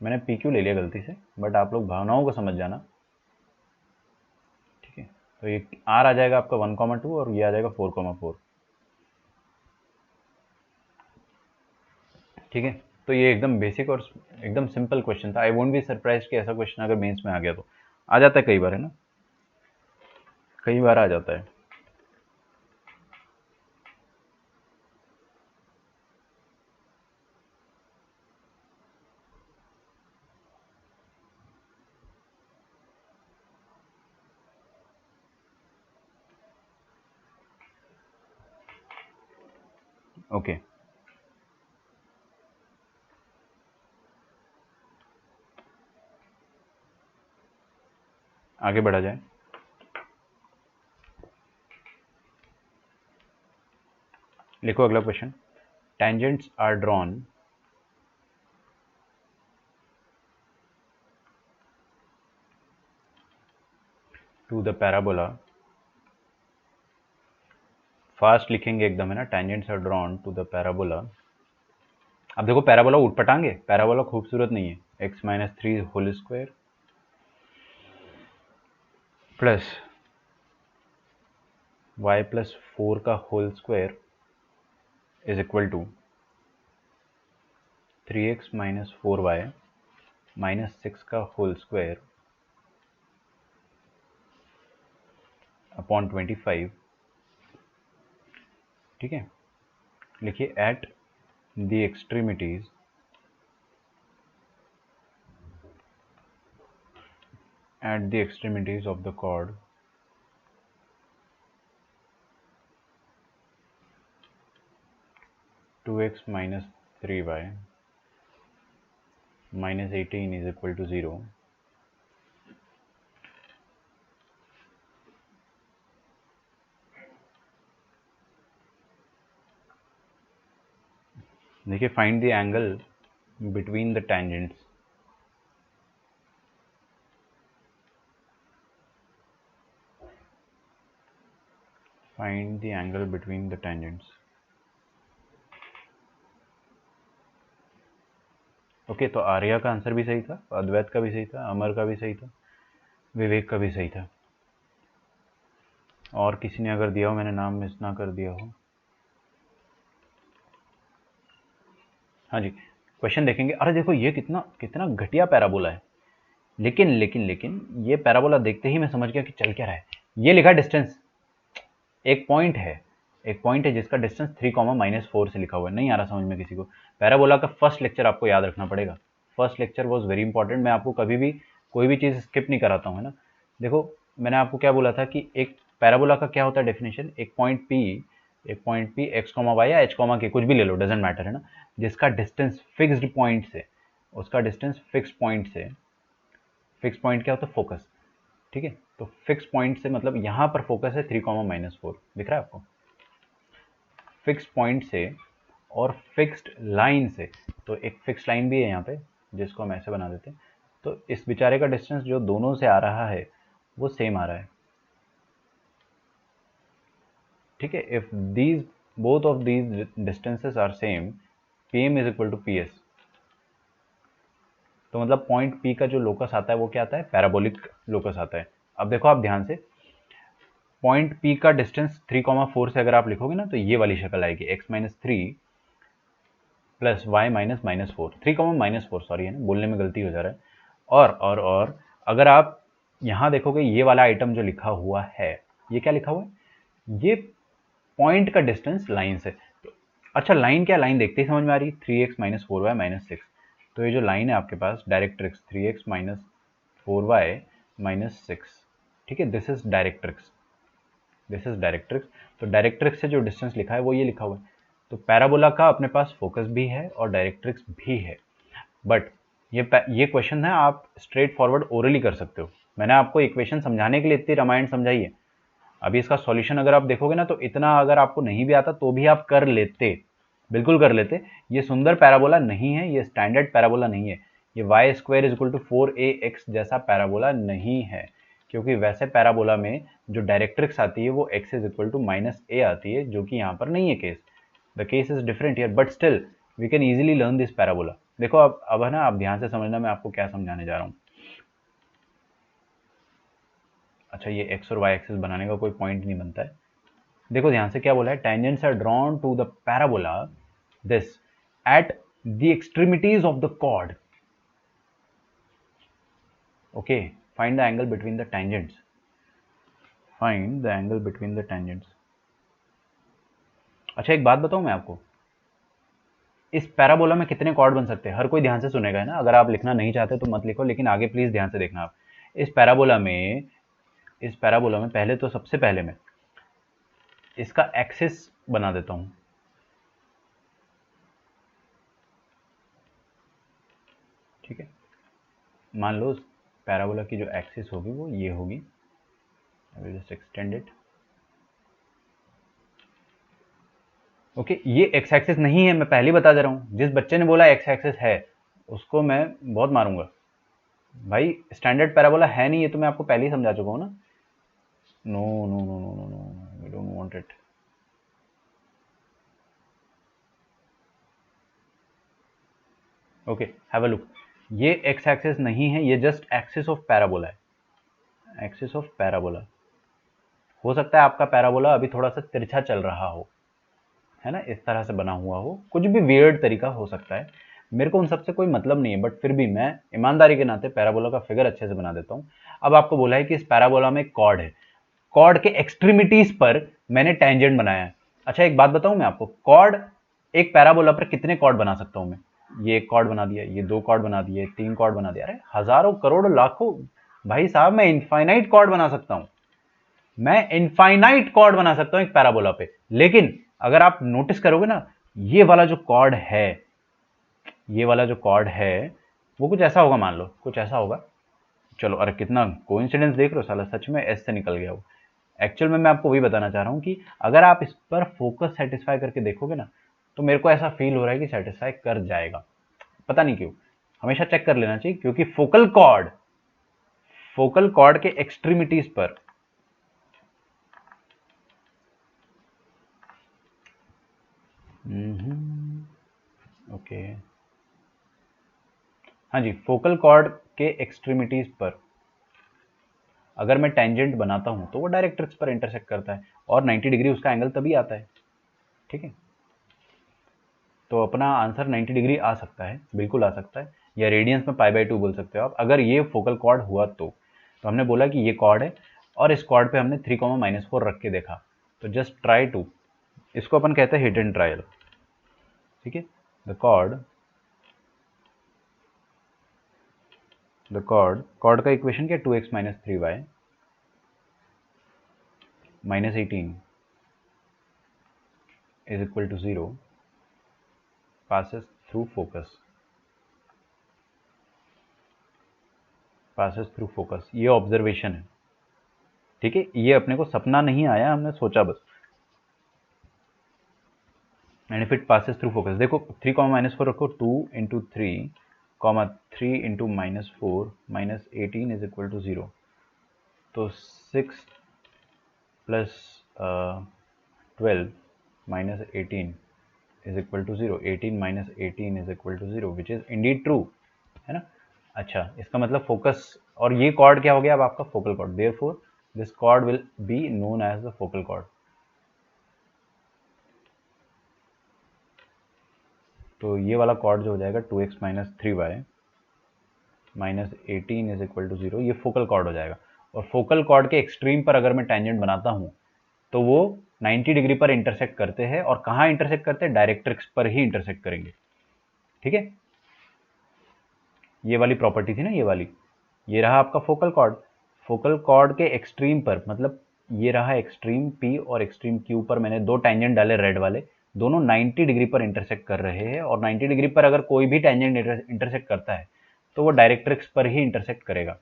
मैंने पी क्यू ले लिया गलती से, बट आप लोग भावनाओं को समझ जाना, ठीक है। तो ये आर आ जाएगा आपका 1,2 और ये आ जाएगा 4,4, ठीक है। तो ये एकदम बेसिक और एकदम सिंपल क्वेश्चन था। आई वोंट बी सरप्राइज कि ऐसा क्वेश्चन अगर मेंस में आ गया तो आ जाता है, कई बार है ना, कई बार आ जाता है। ओके आगे बढ़ा जाए। लिखो अगला question. Tangents are drawn to the parabola, fast लिखेंगे एकदम है ना, tangents are drawn to the parabola. अब देखो पैराबोला उठपटांगे, पैराबोला खूबसूरत नहीं है, x-3 whole square plus y+4 का whole square is equal to 3x - 4y -6 का होल स्क्वायर अपॉन 25, ठीक है। लिखिए eight the extremities of the chord 2x - 3y -18 is equal to 0। देखिए find the angle between the tangents, find the angle between the tangents. Okay तो आर्या का answer भी सही था, अद्वैत का भी सही था, अमर का भी सही था, विवेक का भी सही था। और किसी ने अगर दिया हो, मैंने नाम मिस ना कर दिया हो। हाँ जी, क्वेश्चन देखेंगे। अरे देखो ये कितना कितना घटिया पैराबोला है, लेकिन लेकिन लेकिन ये पैराबोला देखते ही मैं समझ गया कि चल क्या रहा है। ये लिखा डिस्टेंस, एक पॉइंट है, एक पॉइंट है जिसका डिस्टेंस 3,-4 से लिखा हुआ है। नहीं आ रहा समझ में किसी को? पैराबोला का फर्स्ट लेक्चर आपको याद रखना पड़ेगा। First lecture was very important. मैं आपको कभी भी कोई भी चीज़ स्किप नहीं कराता हूँ, है ना। देखो मैंने आपको क्या बोला था कि एक पैराबोला का क्या होता है डेफिनेशन, एक point P x comma y या एच कॉमा के कुछ भी ले लो, डजेंट मैटर, है ना, जिसका डिस्टेंस फिक्स्ड पॉइंट से, उसका डिस्टेंस फिक्स पॉइंट से, फिक्स पॉइंट क्या होता है, फोकस, ठीक है। तो फिक्स पॉइंट से मतलब यहाँ पर फोकस है 3,-4 दिख रहा है आपको, फिक्स पॉइंट से और फिक्स्ड लाइन से। तो एक फिक्स लाइन भी है यहाँ पे जिसको हम ऐसे बना देते हैं। तो इस बेचारे का डिस्टेंस जो दोनों से आ रहा है वो सेम आ रहा है, ठीक है। If these both of these distances are same, P M is equal to P S. तो मतलब पॉइंट पी का जो लोकस आता है वो क्या आता है, पैराबोलिक लोकस आता है। अब देखो आप ध्यान से, पॉइंट पी का डिस्टेंस 3,4 से अगर आप लिखोगे ना तो ये वाली शक्ल आएगी, x-3 प्लस y-4, 3,-4 सॉरी, है ना, बोलने में गलती हो जा रहा है। और अगर आप यहाँ देखोगे ये वाला आइटम जो लिखा हुआ है, ये क्या लिखा हुआ है, ये पॉइंट का डिस्टेंस लाइन से। तो अच्छा लाइन क्या, लाइन देखते ही समझ में आ रही है, 3x - 4y - 6। तो ये जो लाइन है आपके पास डायरेक्ट्रिक्स 3x - 4y - 6, ठीक है, this is directrix, this is directrix. तो डायरेक्ट्रिक्स से जो डिस्टेंस लिखा है वो ये लिखा हुआ है। तो पैराबोला का अपने पास फोकस भी है और डायरेक्ट्रिक्स भी है। बट ये क्वेश्चन है आप स्ट्रेट फॉरवर्ड ओरली कर सकते हो। मैंने आपको इक्वेशन समझाने के लिए इतनी रामायण समझाई है, अभी इसका सॉल्यूशन अगर आप देखोगे ना तो इतना अगर आपको नहीं भी आता तो भी आप कर लेते, बिल्कुल कर लेते। ये सुंदर पैराबोला नहीं है, ये स्टैंडर्ड पैराबोला नहीं है, ये y² = 4ax जैसा पैराबोला नहीं है। क्योंकि वैसे पैराबोला में जो डायरेक्ट्रिक्स आती है वो x is equal to minus A आती है, जो कि यहाँ पर नहीं है case. The case is different here, but still we can easily learn this parabola. देखो अब है ना, आप ध्यान से समझना मैं आपको क्या समझाने जा रहा हूँ। अच्छा, ये x और y एक्सिस बनाने का कोई पॉइंट नहीं बनता है। देखो ध्यान से क्या बोला है, tangents are drawn to the parabola this at the extremities of the chord. Okay, find the angle between the tangents, find the angle between the tangents. अच्छा, एक बात बताऊं मैं आपको, इस पैराबोला में कितने कॉर्ड बन सकते हैं? हर कोई ध्यान से सुनेगा, है ना। अगर आप लिखना नहीं चाहते तो मत लिखो, लेकिन आगे प्लीज ध्यान से देखना आप। इस पैराबोला में पहले तो सबसे पहले मैं इसका एक्सिस बना देता हूं। ठीक है, मान लो पैराबोला की जो एक्सिस होगी वो ये होगी। आई will just extend it. Okay, ये एक्स एक्सिस नहीं है, मैं पहले ही बता दे रहा हूँ। जिस बच्चे ने बोला एक्स एक्सिस है उसको मैं बहुत मारूंगा भाई। स्टैंडर्ड पैराबोला है नहीं, ये तो मैं आपको पहले ही समझा चुका हूँ ना। No no no no no no, we don't want it. Okay, have a look. ये एक्स एक्सिस नहीं है, ये जस्ट एक्सिस ऑफ पैराबोला है। Axis of parabola. हो सकता है आपका पैराबोला अभी थोड़ा सा तिरछा चल रहा हो, है ना, इस तरह से बना हुआ हो, कुछ भी वियर्ड तरीका हो सकता है। मेरे को उन सबसे कोई मतलब नहीं है, बट फिर भी मैं ईमानदारी के नाते पैराबोला का फिगर अच्छे से बना देता हूँ। अब आपको बोला है कि इस पैराबोला में कॉर्ड है, कॉर्ड के एक्सट्रीमिटीज पर मैंने टेंजेंट बनाया है। अच्छा, एक बात बताऊं मैं आपको, कॉर्ड, एक पैराबोला पर कितने कॉर्ड बना सकता हूं मैं? ये एक कॉर्ड बना दिया, ये दो कॉर्ड बना दिए, तीन कॉर्ड बना दिया, अरे हजारों करोड़ लाखों, भाई साहब मैं इनफाइनाइट कॉर्ड बना सकता हूं। मैं इनफाइनाइट कॉर्ड बना सकता हूं एक पैराबोला पे। लेकिन अगर आप नोटिस करोगे ना, ये वाला जो कॉर्ड है, ये वाला जो कॉर्ड है वो कुछ ऐसा होगा, मान लो कुछ ऐसा होगा। चलो, अरे कितना कोइंसिडेंस देख रहे हो, साला सच में एस से निकल गया वो। एक्चुअल में मैं आपको वही बताना चाह रहा हूँ कि अगर आप इस पर फोकस सेटिस्फाई करके देखोगे ना, तो मेरे को ऐसा फील हो रहा है कि सेटिस्फाई कर जाएगा। पता नहीं क्यों, हमेशा चेक कर लेना चाहिए, क्योंकि फोकल कॉर्ड के एक्सट्रीमिटीज पर, ओके, हाँ जी, फोकल कॉर्ड के एक्सट्रीमिटीज पर अगर मैं टेंजेंट बनाता हूं तो वो डायरेक्ट्रिक्स पर इंटरसेक्ट करता है, और 90 डिग्री उसका एंगल तभी आता है। ठीक है, तो अपना आंसर 90 डिग्री आ सकता है, बिल्कुल आ सकता है, या रेडियंस में π/2 बोल सकते हो आप, अगर ये फोकल कॉर्ड हुआ तो हमने बोला कि ये कॉर्ड है, और इस कॉर्ड पे हमने 3, -4 रख के देखा। तो जस्ट ट्राई टू, इसको अपन कहते हैं हिट एंड ट्रायल। ठीक है, द कॉर्ड का इक्वेशन क्या, 2x - 3y -18 is equal to 0 passes through focus, ये ऑब्जर्वेशन है। ठीक है, ये अपने को सपना नहीं आया, हमने सोचा बस। And if it passes through focus, देखो 3, -4 रखो, 2 × 3, 3 × -4 -18 इज इक्वल टू 0। तो 6 + 12 -18 is equal to 0। 18 - 18 is equal to 0, which is indeed true, है ना। अच्छा, इसका मतलब फोकस, और ये कॉर्ड क्या हो गया अब आपका, focal chord. Therefore this chord will be known as the focal chord. तो ये वाला कॉर्ड जो हो जाएगा 2x - 3y -18 is equal to 0, ये फोकल कॉर्ड हो जाएगा। और फोकल कॉर्ड के एक्सट्रीम पर अगर मैं टेंजेंट बनाता हूं तो वो 90 डिग्री पर इंटरसेक्ट करते हैं, और कहाँ इंटरसेक्ट करते हैं, डायरेक्ट्रिक्स पर ही इंटरसेक्ट करेंगे। ठीक है, ये वाली प्रॉपर्टी थी ना, ये वाली, ये रहा आपका फोकल कॉर्ड। फोकल कॉर्ड के एक्सट्रीम पर, मतलब ये रहा एक्सट्रीम P और एक्सट्रीम Q पर मैंने दो टेंजेंट डाले रेड वाले, दोनों 90 डिग्री पर इंटरसेक्ट कर रहे हैं, और 90 डिग्री पर अगर कोई भी टेंजेंट इंटरसेक्ट करता है तो वो डायरेक्ट्रिक्स पर ही इंटरसेक्ट करेगा।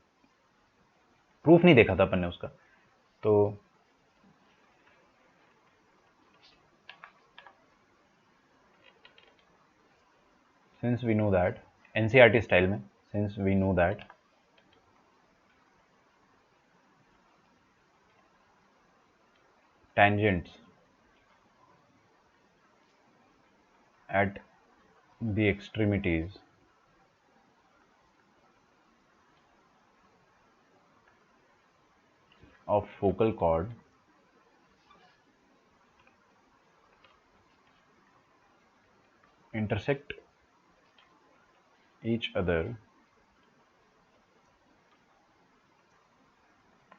प्रूफ नहीं देखा था अपन ने उसका, तो since we know that, NCERT style में, since we know that tangents at the extremities of focal chord intersect each other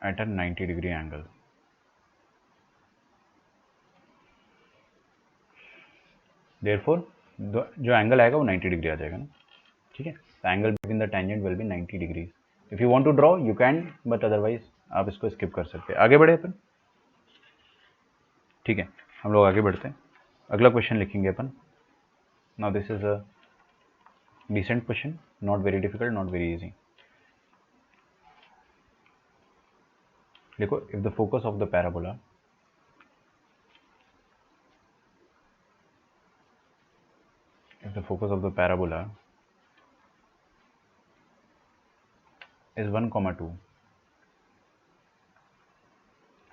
at a 90-degree angle. Therefore जो एंगल आएगा वो 90 डिग्री आ जाएगा ना, ठीक है. The angle between the tangent will be 90 degrees. If you want to draw you can, but otherwise आप इसको स्किप कर सकते हैं. आगे बढ़े अपन, ठीक है. हम लोग आगे बढ़ते हैं. अगला क्वेश्चन लिखेंगे अपन. Now this is a decent question, not very difficult, not very easy. देखो, if the focus of the parabola is 1, 2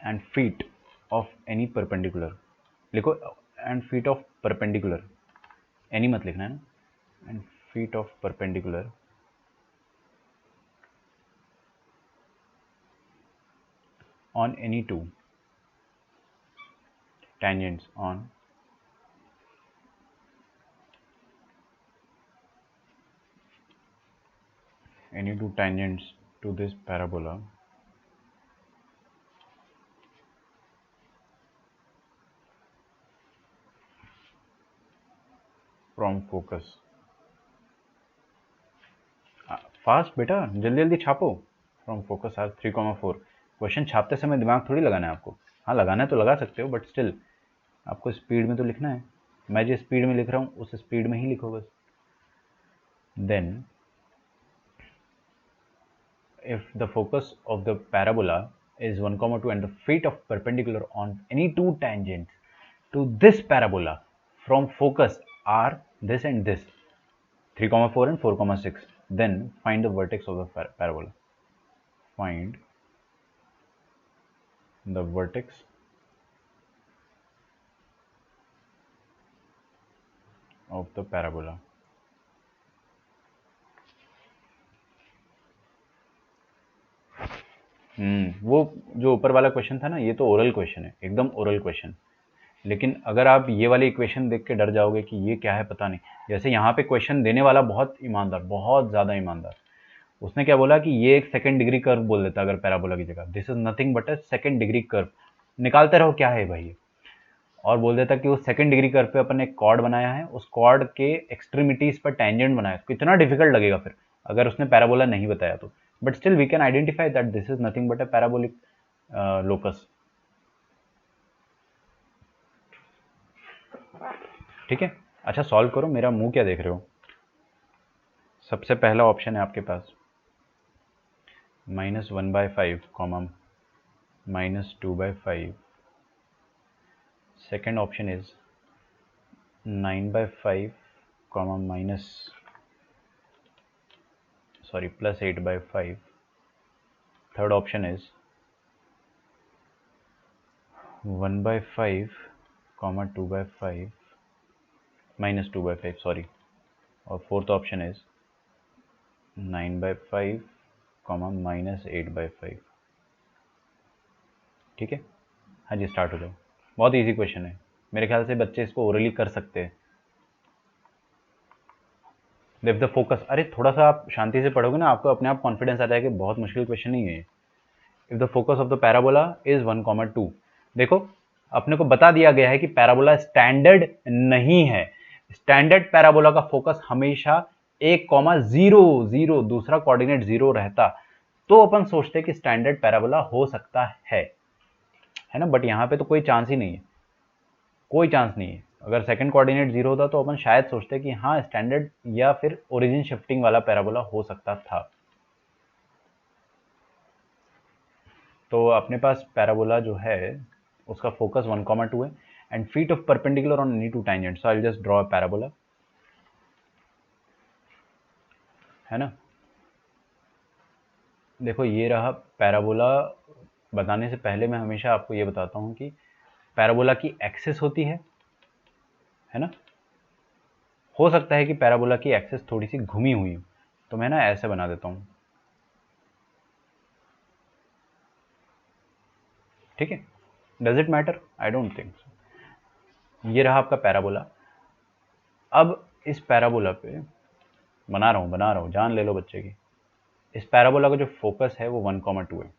and feet of any perpendicular. लिखो and feet of perpendicular, any मत लिखना है ना. and feet of perpendicular on any two tangents on any two tangents to this parabola from focus. Fast बेटा, जल्दी जल्दी छापो. From focus are 3,4. Question छापते समय दिमाग थोड़ी लगाना है आपको. हाँ, लगाना है तो लगा सकते हो, बट स्टिल आपको स्पीड में तो लिखना है. मैं जिस स्पीड में लिख रहा हूँ उस स्पीड में ही लिखो बस. Then if the focus of the parabola is 1, 2 and the feet of perpendicular on any two tangents to this parabola from focus are this and this, 3,4 and 4,6, then find the vertex of the parabola. Find the vertex of the parabola. वो जो ऊपर वाला question था ना, ये तो oral question है, एकदम ओरल क्वेश्चन. लेकिन अगर आप ये वाली इक्वेशन देख के डर जाओगे कि ये क्या है पता नहीं, जैसे यहाँ पे क्वेश्चन देने वाला बहुत ईमानदार, बहुत ज़्यादा ईमानदार, उसने क्या बोला कि ये एक सेकंड डिग्री कर्व बोल देता अगर पैराबोला की जगह. This is nothing but a second degree curve. निकालते रहो क्या है भाई, और बोल देता कि उस सेकंड डिग्री कर्व पे अपन ने एक कॉर्ड बनाया है, उस कॉर्ड के एक्सट्रीमिटीज पर टेंजेंट बनाया. कितना डिफिकल्ट लगेगा फिर अगर उसने पैराबोला नहीं बताया तो. But still we can identify that this is nothing but a parabolic locus. ठीक है. अच्छा, सॉल्व करो. मेरा मुंह क्या देख रहे हो. सबसे पहला ऑप्शन है आपके पास -1/5, -2/5. Second option is 9/5, +8/5. Third option is 1/5, 2/5, -2/5 sorry. और फोर्थ ऑप्शन इज 9/5, -8/5. ठीक है. हाँ जी, स्टार्ट हो जाओ. बहुत इजी क्वेश्चन है, मेरे ख्याल से बच्चे इसको ओरली कर सकते हैं. इफ द फोकस, अरे थोड़ा सा आप शांति से पढ़ोगे ना, आपको अपने आप कॉन्फिडेंस आ जाएगा. बहुत मुश्किल क्वेश्चन नहीं है. If the focus of the parabola is 1, 2. देखो, अपने को बता दिया गया है कि पैराबोला स्टैंडर्ड नहीं है. स्टैंडर्ड पैराबोला का फोकस हमेशा 1,0,0, दूसरा कोऑर्डिनेट 0 रहता तो अपन सोचते कि स्टैंडर्ड पैराबोला हो सकता है ना. बट यहाँ पे तो कोई चांस ही नहीं है, कोई चांस नहीं है. अगर सेकंड कोऑर्डिनेट 0 होता तो अपन शायद सोचते कि हाँ, स्टैंडर्ड या फिर ओरिजिन शिफ्टिंग वाला पैराबोला हो सकता था. तो अपने पास पैराबोला जो है उसका फोकस 1,2 है and feet of perpendicular on any to tangent. So I will just draw a parabola, है ना. देखो, ये रहा पैराबोला. बताने से पहले मैं हमेशा आपको ये बताता हूँ कि पैराबोला की एक्सिस होती है ना। हो सकता है कि पैराबोला की एक्सिस थोड़ी सी घुमी हुई हो, तो मैं ना ऐसे बना देता हूं, ठीक है। Does it matter? I don't think so. ये रहा आपका पैराबोला। अब इस पैराबोला पे बना रहा हूं, जान ले लो बच्चे की। इस पैराबोला का जो फोकस है वो 1,2 है।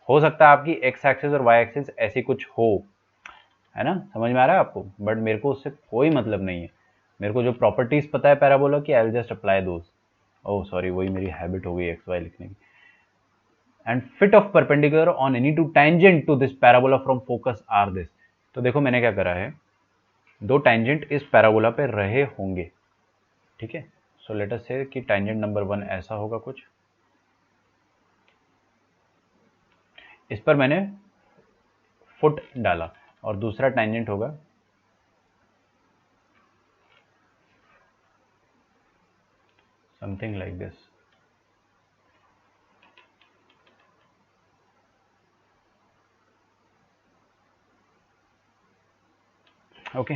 हो सकता है आपकी एक्स एक्सिस और वाई एक्सिस ऐसी कुछ हो, है ना, समझ में आ रहा है आपको, बट मेरे को उससे कोई मतलब नहीं है। मेरे को जो प्रॉपर्टीज पता है पैराबोला की, I will just apply those. Oh sorry, वही मेरी हैबिट हो गई एक्स वाई लिखने की। And foot of perpendicular on any two tangent to this parabola from focus are this. तो देखो मैंने क्या करा है, दो टेंजेंट इस पैराबोला पे रहे होंगे, ठीक है। सो लेट अस से कि टेंजेंट नंबर 1 ऐसा होगा कुछ, इस पर मैंने फुट डाला, और दूसरा टेंजेंट होगा समथिंग लाइक दिस। ओके,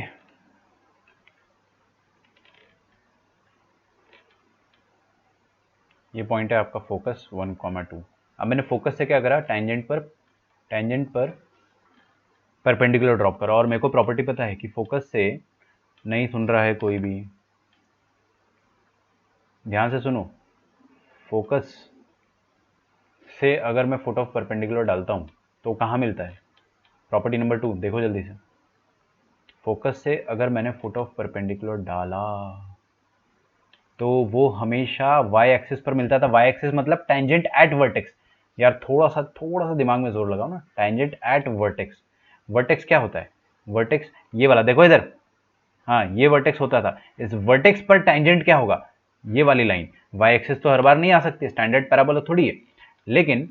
ये पॉइंट है आपका फोकस 1,2। अब मैंने फोकस से क्या करा, टेंजेंट पर परपेंडिकुलर ड्रॉप करा। और मेरे को प्रॉपर्टी पता है कि फोकस से, नहीं सुन रहा है कोई भी, ध्यान से सुनो, फोकस से अगर मैं फुट ऑफ परपेंडिकुलर डालता हूं तो कहां मिलता है, प्रॉपर्टी नंबर 2 देखो जल्दी से। फोकस से अगर मैंने फुट ऑफ परपेंडिकुलर डाला तो वो हमेशा वाई एक्सिस पर मिलता था। वाई एक्सिस मतलब टेंजेंट एट वर्टेक्स। यार थोड़ा सा दिमाग में जोर लगाओ ना, टेंजेंट एट वर्टेक्स। वर्टेक्स क्या होता है, वर्टेक्स ये वाला देखो इधर, हाँ ये वर्टेक्स होता था। इस वर्टेक्स पर टेंजेंट क्या होगा, ये वाली लाइन। वाई एक्सिस तो हर बार नहीं आ सकती, स्टैंडर्ड पैराबोला थोड़ी है, लेकिन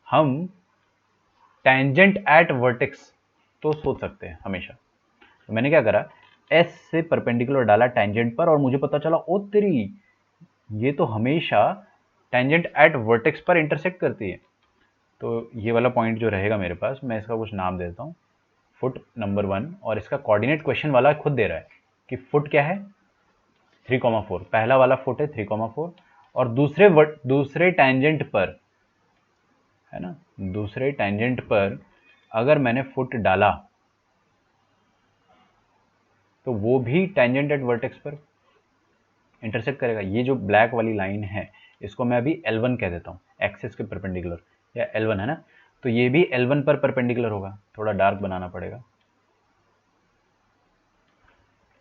हम टेंजेंट एट वर्टेक्स तो सोच सकते हैं हमेशा। तो मैंने क्या करा, एस से परपेंडिकुलर डाला टेंजेंट पर, और मुझे पता चला ओ तेरी, ये तो हमेशा टेंजेंट एट वर्टेक्स पर इंटरसेक्ट करती है। तो ये वाला पॉइंट जो रहेगा मेरे पास, मैं इसका कुछ नाम देता हूँ, फुट नंबर 1। और इसका कोऑर्डिनेट क्वेश्चन वाला खुद दे रहा है कि फुट क्या है, 3,4। पहला वाला फुट है 3,4, और दूसरे टेंजेंट पर, है ना, दूसरे टेंजेंट पर अगर मैंने फुट डाला तो वो भी टेंजेंट एट वर्टेक्स पर इंटरसेक्ट करेगा। ये जो ब्लैक वाली लाइन है, इसको मैं अभी L1 कह देता हूँ, एक्सिस के परपेंडिकुलर, या L1 है ना, तो ये भी L1 पर परपेंडिकुलर होगा। थोड़ा डार्क बनाना पड़ेगा,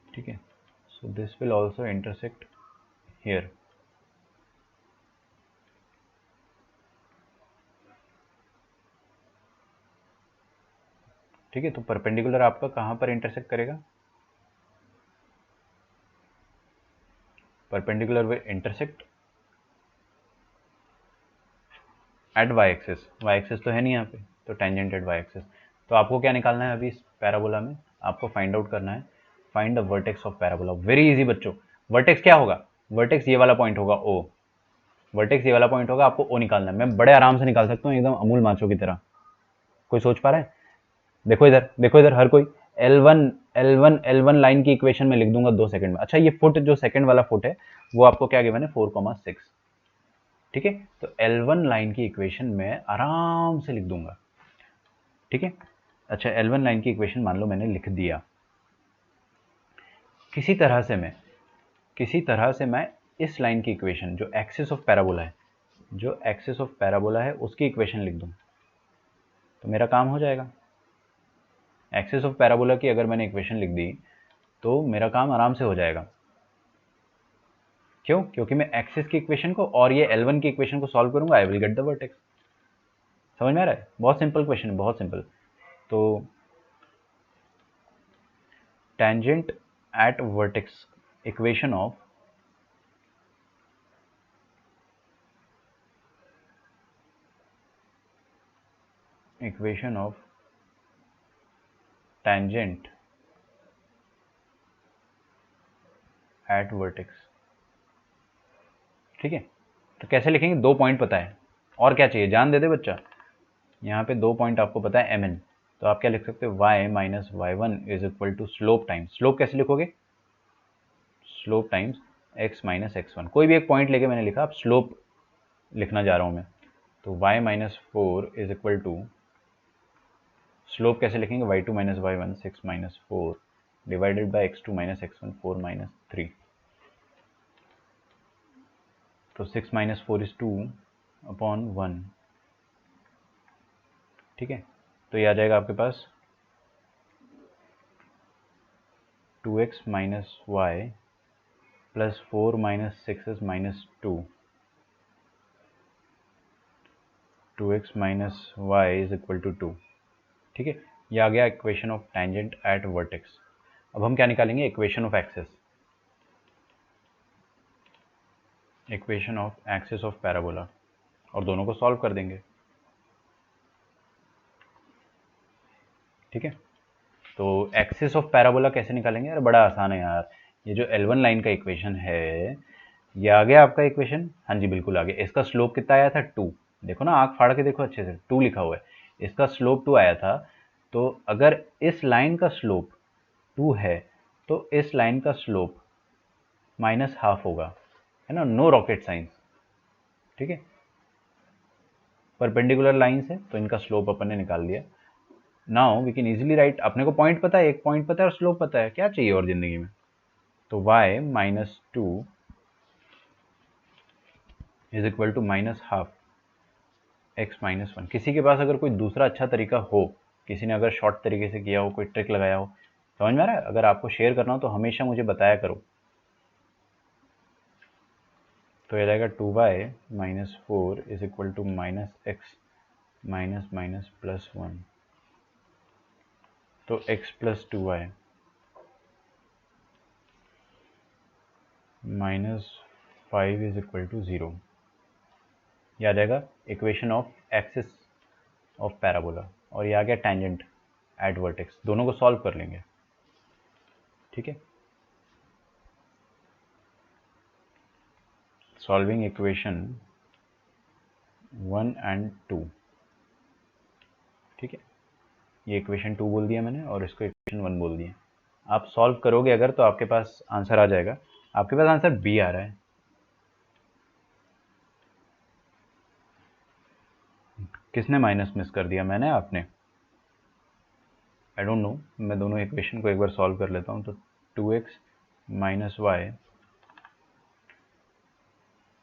ठीक है। So this will also intersect here, ठीक है। तो परपेंडिकुलर आपका कहाँ पर इंटरसेक्ट करेगा, perpendicular will intersect at y axis. Y axis तो है नहीं यहाँ पे, तो टेंजेंट एट वाई एक्सिस। तो आपको क्या निकालना है अभी इस पैराबोला में, आपको फाइंड आउट करना है, find the vertex of parabola. Very easy बच्चों, वर्टेक्स क्या होगा, वर्टेक्स ये वाला पॉइंट होगा ओ, वर्टेक्स ये वाला पॉइंट होगा, आपको ओ निकालना है। मैं बड़े आराम से निकाल सकता हूँ, एकदम अमूल माचो की तरह। कोई सोच पा रहा है, देखो इधर, देखो इधर हर कोई। L1 लाइन की इक्वेशन में लिख दूंगा 2 सेकंड में। अच्छा ये फुट जो सेकंड वाला फुट है, वो आपको क्या गिवन है, 4,6, ठीक है। तो L1 लाइन की इक्वेशन में आराम से लिख दूंगा, ठीक है। अच्छा L1 लाइन की इक्वेशन मान लो मैंने लिख दिया। किसी तरह से मैं इस लाइन की इक्वेशन, जो एक्सिस ऑफ पैराबोला है, उसकी इक्वेशन लिख दूं, तो मेरा काम हो जाएगा। एक्सिस ऑफ पैराबोला की अगर मैंने इक्वेशन लिख दी तो मेरा काम आराम से हो जाएगा। क्यों, क्योंकि मैं एक्सिस की इक्वेशन को और ये L1 की इक्वेशन को सॉल्व करूंगा, I will get the vertex. समझ में आ रहा है, बहुत सिंपल क्वेश्चन है, बहुत सिंपल। तो tangent at vertex, equation of tangent at vertex, ठीक है। तो कैसे लिखेंगे, 2 पॉइंट पता है, और क्या चाहिए, जान दे दे बच्चा। यहाँ पे 2 पॉइंट आपको पता है MN, तो आप क्या लिख सकते हो, y minus y one is equal to slope times, slope कैसे लिखोगे, slope times x minus x one, कोई भी एक पॉइंट लेके मैंने लिखा, अब स्लोप लिखना जा रहा हूँ मैं, तो y minus four is equal to, slope कैसे लिखेंगे, y2 minus y one six minus four divided by x2 minus x one four minus three, तो 6 माइनस फोर इज 2 अपॉन 1, ठीक है। तो ये आ जाएगा आपके पास 2x minus y plus four minus six minus two, 2x minus y is equal to 2, ठीक है। ये आ गया equation of tangent at vertex. अब हम क्या निकालेंगे, equation of axis, equation of axis of parabola, और दोनों को सॉल्व कर देंगे, ठीक है। तो एक्सिस ऑफ पैराबोला कैसे निकालेंगे, यार बड़ा आसान है यार, ये जो L1 लाइन का इक्वेशन है, ये आ गया आपका इक्वेशन, हाँ जी बिल्कुल आ गया। इसका स्लोप कितना आया था 2, देखो ना आँख फाड़ के देखो अच्छे से, 2 लिखा हुआ है, इसका स्लोप 2 आया था। तो अगर इस लाइन का स्लोप 2 है तो इस लाइन का स्लोप माइनस हाफ होगा, है ना, नो रॉकेट साइंस, ठीक है। परपेंडिकुलर लाइन से तो इनका स्लोप अपन ने निकाल लिया। Now we can easily write, अपने को पॉइंट पता है, एक पॉइंट पता है और स्लोप पता है, क्या चाहिए और जिंदगी में। तो y minus two is equal to minus half x minus one. किसी के पास अगर कोई दूसरा अच्छा तरीका हो, किसी ने अगर शॉर्ट तरीके से किया हो, कोई ट्रिक लगाया हो, समझ में आ रहा है, अगर आपको शेयर करना हो तो हमेशा मुझे बताया करो। तो ये रहेगा 2y minus four is equal to minus x minus minus plus one, तो x plus two y minus five is equal to zero. ये आ जाएगा equation of axis of parabola, और ये आ गया टेंजेंट एट वर्टेक्स, दोनों को सॉल्व कर लेंगे, ठीक है। सॉल्विंग इक्वेशन 1 एंड 2, ठीक है। ये इक्वेशन 2 बोल दिया मैंने और इसको इक्वेशन 1 बोल दिया। आप सॉल्व करोगे अगर तो आपके पास आंसर आ जाएगा, आपके पास आंसर बी आ रहा है, किसने माइनस मिस कर दिया, मैंने आपने, आई डोंट नो। मैं दोनों इक्वेशन को एक बार सॉल्व कर लेता हूँ। तो 2x minus y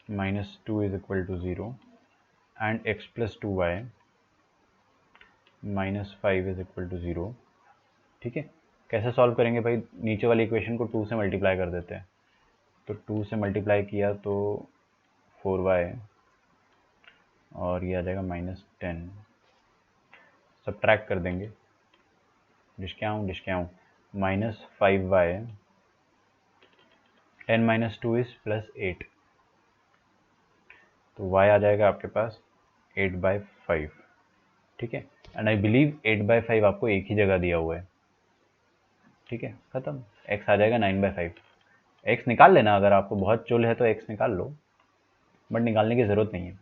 minus two is equal to zero and x plus two y minus five is equal to zero, ठीक है। कैसे सॉल्व करेंगे भाई, नीचे वाली इक्वेशन को 2 से मल्टीप्लाई कर देते हैं, तो 2 से मल्टीप्लाई किया तो 4y और ये आ जाएगा माइनस टेन, सब्ट्रैक्ट कर देंगे, discount minus five y, ten minus two is plus eight, तो y आ जाएगा आपके पास 8/5, ठीक है। एंड आई बिलीव 8/5 आपको एक ही जगह दिया हुआ है, ठीक है, खत्म। x आ जाएगा 9/5, x निकाल लेना, अगर आपको बहुत चुल है तो x निकाल लो, बट निकालने की ज़रूरत नहीं है।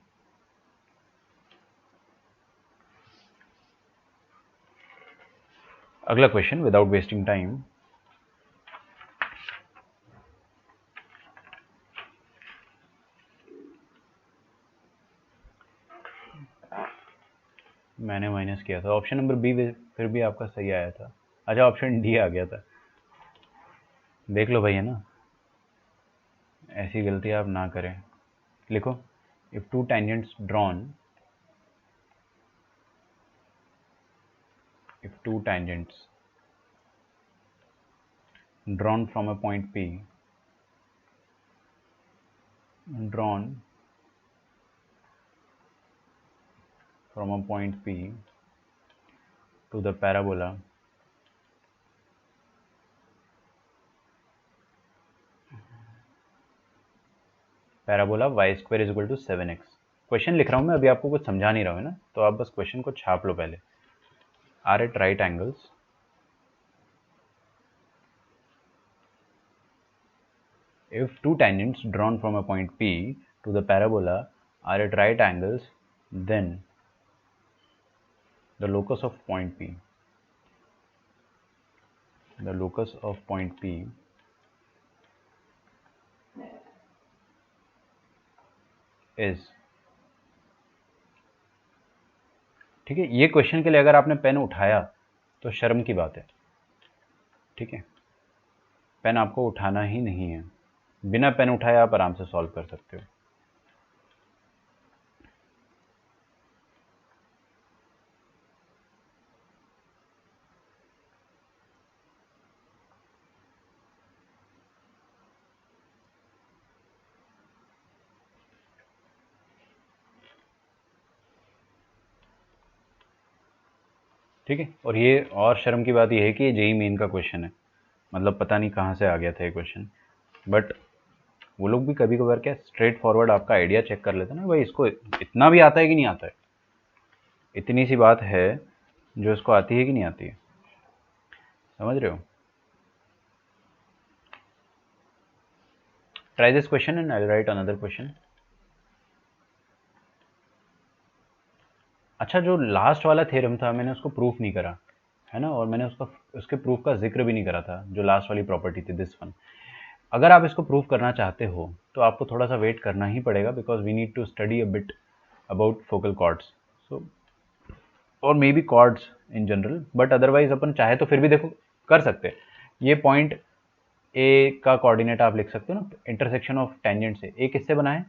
अगला क्वेश्चन विदाउट वेस्टिंग टाइम, मैंने माइनस किया था, ऑप्शन नंबर बी फिर भी आपका सही आया था, अच्छा ऑप्शन डी आ गया था, देख लो भाई, है ना, ऐसी गलती आप ना करें। लिखो, if two tangents drawn, if two tangents drawn from a point P, drawn from a point P to the parabola y square is equal to 7x। Question लिख रहा हूँ मैं, अभी आपको कुछ समझा नहीं रहा हूँ, है ना, तो आप बस क्वेश्चन को छाप लो पहले। Are at right angles if two tangents drawn from a point P to the parabola are at right angles, then the locus of point P, the locus of point P is, ठीक है। ये question के लिए अगर आपने pen उठाया तो शर्म की बात है, ठीक है। पेन आपको उठाना ही नहीं है, बिना पेन उठाए आप आराम से सॉल्व कर सकते हो। ठीक है, और ये और शर्म की बात ये है कि ये जेई मेन का क्वेश्चन है, मतलब पता नहीं कहाँ से आ गया था ये क्वेश्चन। बट वो लोग भी कभी कभार क्या स्ट्रेट फॉरवर्ड आपका आइडिया चेक कर लेते हैं ना, भाई इसको इतना भी आता है कि नहीं आता है, इतनी सी बात है जो इसको आती है कि नहीं आती है, समझ रहे हो। Try this question and I right another question. अच्छा, जो लास्ट वाला थ्योरम था मैंने उसको प्रूफ नहीं करा है ना, और मैंने उसके प्रूफ का जिक्र भी नहीं करा था, जो लास्ट वाली प्रॉपर्टी थी दिस वन। अगर आप इसको प्रूफ करना चाहते हो तो आपको थोड़ा सा वेट करना ही पड़ेगा, because we need to study a bit about focal chords, so और maybe chords in general, but otherwise अपन चाहे तो फिर भी देखो कर सकते हैं। ये पॉइंट ए का कोऑर्डिनेट आप लिख सकते हो ना, इंटरसेक्शन ऑफ टेंजेंट से। ए किससे बना है,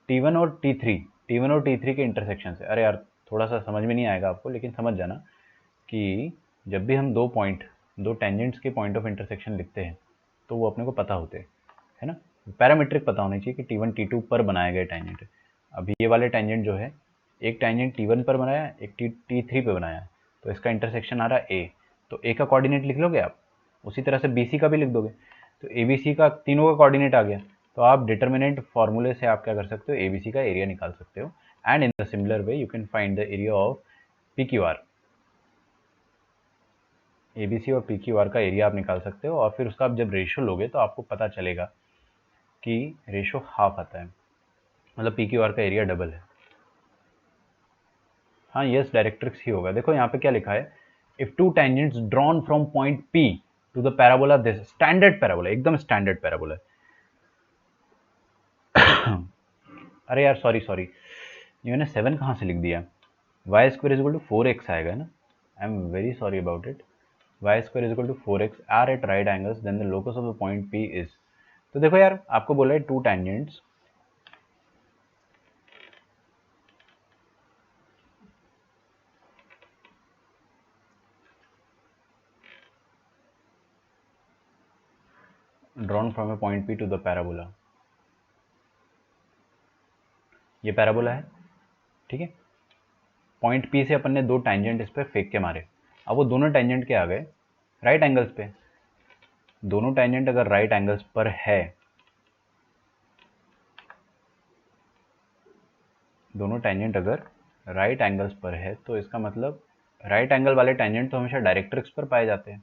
T1 और T3, T1 और T3 के इंटरसेक्शन से। अरे यार थोड़ा सा समझ में नहीं आएगा आपको, लेकिन समझ जाना कि जब भी हम दो टेंजेंट्स के पॉइंट ऑफ इंटरसेक्शन लिखते हैं तो वो अपने को पता होते हैं, है ना। पैरामीट्रिक पता होनी चाहिए कि T1 T2 पर बनाए गए टेंजेंट है। अब ये वाले टेंजेंट जो है, एक टेंजेंट T1 पर बनाया है, एक T3 पे बनाया है, तो इसका इंटरसेक्शन आ रहा है A, तो A का कोऑर्डिनेट लिख लोगे आप, उसी तरह से BC का भी लिख दोगे, तो ABC का तीनों का कोऑर्डिनेट आ गया। तो आप डिटर्मिनेंट फार्मूले से आप क्या कर सकते हो, ABC का एरिया निकाल सकते हो, and in the similar way you can find the area of PQR। ABC और PQR का एरिया आप निकाल सकते हो, और फिर उसका आप जब रेशो लोगे तो आपको पता चलेगा कि रेशो हाफ आता है, मतलब PQR का एरिया डबल है। हाँ यस, डायरेक्ट्रिक्स ही होगा। देखो यहाँ पे क्या लिखा है, if two tangents drawn from point P to the parabola this, standard parabola, एकदम स्टैंडर्ड पैराबोला। अरे यार सॉरी सॉरी, ये मैंने 7 कहाँ से लिख दिया, y square is equal to 4x आएगा ना, I am very sorry about it. Y square is equal to 4x are at right angles then the locus of the point P is. तो देखो यार आपको बोला है two tangents drawn from a point P to the parabola, ये parabola है, ठीक है। पॉइंट P से अपन ने दो टेंजेंट इस पर फेंक के मारे, अब वो दोनों टेंजेंट क्या आ गए, राइट एंगल्स पे। दोनों टेंजेंट अगर राइट एंगल्स पर है, दोनों टेंजेंट अगर राइट एंगल्स पर है तो इसका मतलब राइट एंगल वाले टेंजेंट तो हमेशा डायरेक्ट्रिक्स पर पाए जाते हैं,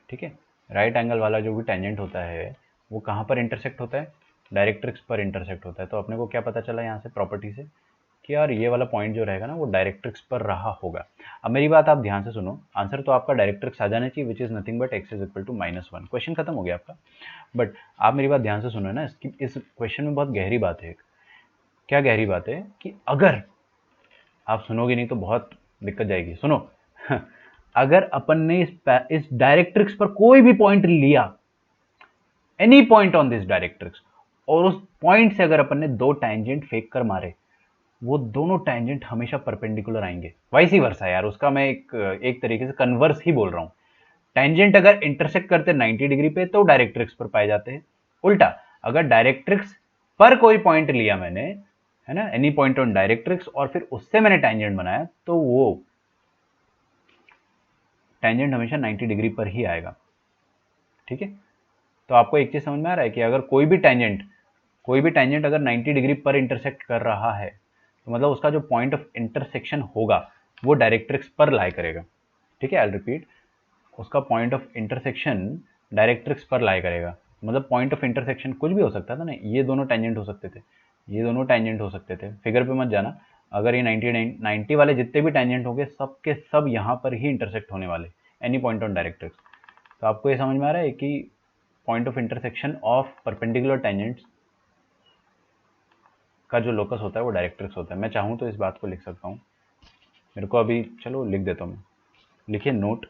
ठीक है। राइट एंगल वाला जो भी टेंजेंट होता है वो कहाँ पर इंटरसेक्ट होता है, डायरेक्ट्रिक्स पर इंटरसेक्ट होता है। तो अपने को क्या पता चला यहाँ से प्रॉपर्टी से कि यार ये वाला पॉइंट जो रहेगा ना वो डायरेक्ट्रिक्स पर रहा होगा। अब मेरी बात आप ध्यान से सुनो, आंसर तो आपका डायरेक्ट्रिक्स आ जाना चाहिए, which is nothing but x is equal to -1। Question खत्म हो गया आपका। बट आप मेरी बात ध्यान से सुनो ना, इसकी इस क्वेश्चन में बहुत गहरी बात है। क्या गहरी बात है कि अगर आप सुनोगे नहीं तो बहुत दिक्कत जाएगी, सुनो। अगर अपन ने इस डायरेक्ट्रिक्स पर कोई भी पॉइंट लिया, any point on this directrix, और उस पॉइंट से अगर अपन ने दो टैंजेंट फेंक कर मारे, वो दोनों टैंजेंट हमेशा परपेंडिकुलर आएंगे। वाइसी वर्सा यार, उसका मैं एक तरीके से कन्वर्स ही बोल रहा हूँ। टैंजेंट अगर इंटरसेक्ट करते 90 डिग्री पे तो डायरेक्ट्रिक्स पर पाए जाते हैं। उल्टा अगर डायरेक्ट्रिक्स पर कोई पॉइंट लिया मैंने, है ना, एनी पॉइंट ऑन डायरेक्ट्रिक्स, और फिर उससे मैंने टैंजेंट बनाया, तो वो टैंजेंट हमेशा 90 डिग्री पर ही आएगा, ठीक है। तो आपको एक चीज समझ में आ रहा है कि अगर कोई भी टेंजेंट अगर 90 डिग्री पर इंटरसेक्ट कर रहा है तो मतलब उसका जो पॉइंट ऑफ इंटरसेक्शन होगा वो डायरेक्ट्रिक्स पर लाई करेगा, ठीक है। आई रिपीट, उसका पॉइंट ऑफ इंटरसेक्शन डायरेक्ट्रिक्स पर लाई करेगा। मतलब पॉइंट ऑफ इंटरसेक्शन कुछ भी हो सकता था ना, ये दोनों टेंजेंट हो सकते थे, ये दोनों टेंजेंट हो सकते थे, फिगर पे मत जाना। अगर ये 90 वाले जितने भी टेंजेंट होंगे सब के सब यहाँ पर ही इंटरसेक्ट होने वाले, एनी पॉइंट ऑन डायरेक्ट्रिक्स। तो आपको ये समझ में आ रहा है कि point of intersection of perpendicular tangents का जो लोकस होता है वो डायरेक्ट्रिक्स होता है। मैं चाहूँ तो इस बात को लिख सकता हूँ, मेरे को अभी चलो लिख देता हूँ। लिखिए नोट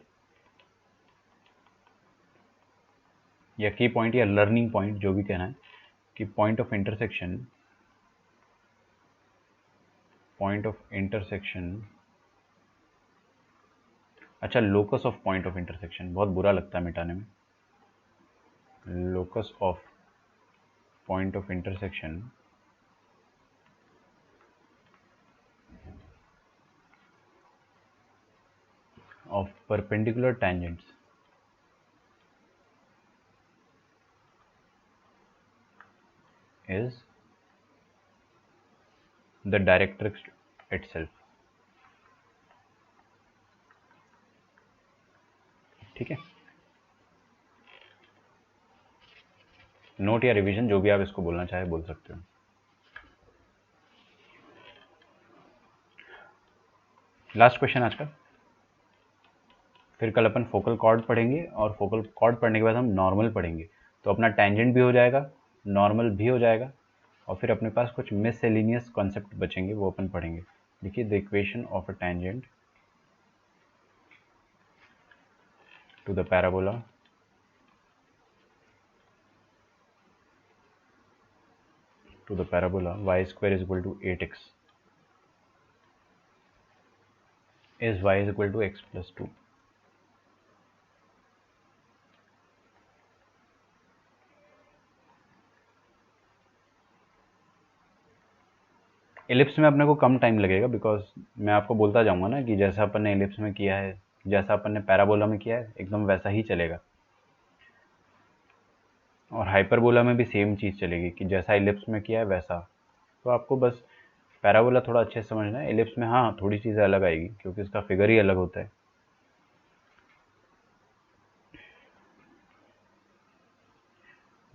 या की पॉइंट या लर्निंग पॉइंट, जो भी कहना है, कि पॉइंट ऑफ इंटरसेक्शन अच्छा, locus of point of intersection बहुत बुरा लगता है मिटाने में। Locus of point of intersection of perpendicular tangents is the directrix itself। ठीक है, नोट या रिवीजन जो भी आप इसको बोलना चाहे बोल सकते हो। लास्ट क्वेश्चन आज का, फिर कल अपन फोकल कॉर्ड पढ़ेंगे और फोकल कॉर्ड पढ़ने के बाद हम नॉर्मल पढ़ेंगे। तो अपना टेंजेंट भी हो जाएगा, नॉर्मल भी हो जाएगा, और फिर अपने पास कुछ मिससेलेनियस कॉन्सेप्ट बचेंगे, वो अपन पढ़ेंगे। देखिए, the equation of a tangent to the parabola y square is equal to 8x is y is equal to x plus 2। Ellipse में अपने को कम टाइम लगेगा, बिकॉज मैं आपको बोलता जाऊंगा ना कि जैसा अपन ने एलिप्स में किया है, जैसा अपन ने पैराबोला में किया है, एकदम वैसा ही चलेगा। और हाइपरबोला में भी सेम चीज़ चलेगी कि जैसा एलिप्स में किया है वैसा। तो आपको बस पैराबोला थोड़ा अच्छे से समझना है। एलिप्स में हाँ थोड़ी चीज़ें अलग आएगी, क्योंकि इसका फिगर ही अलग होता है।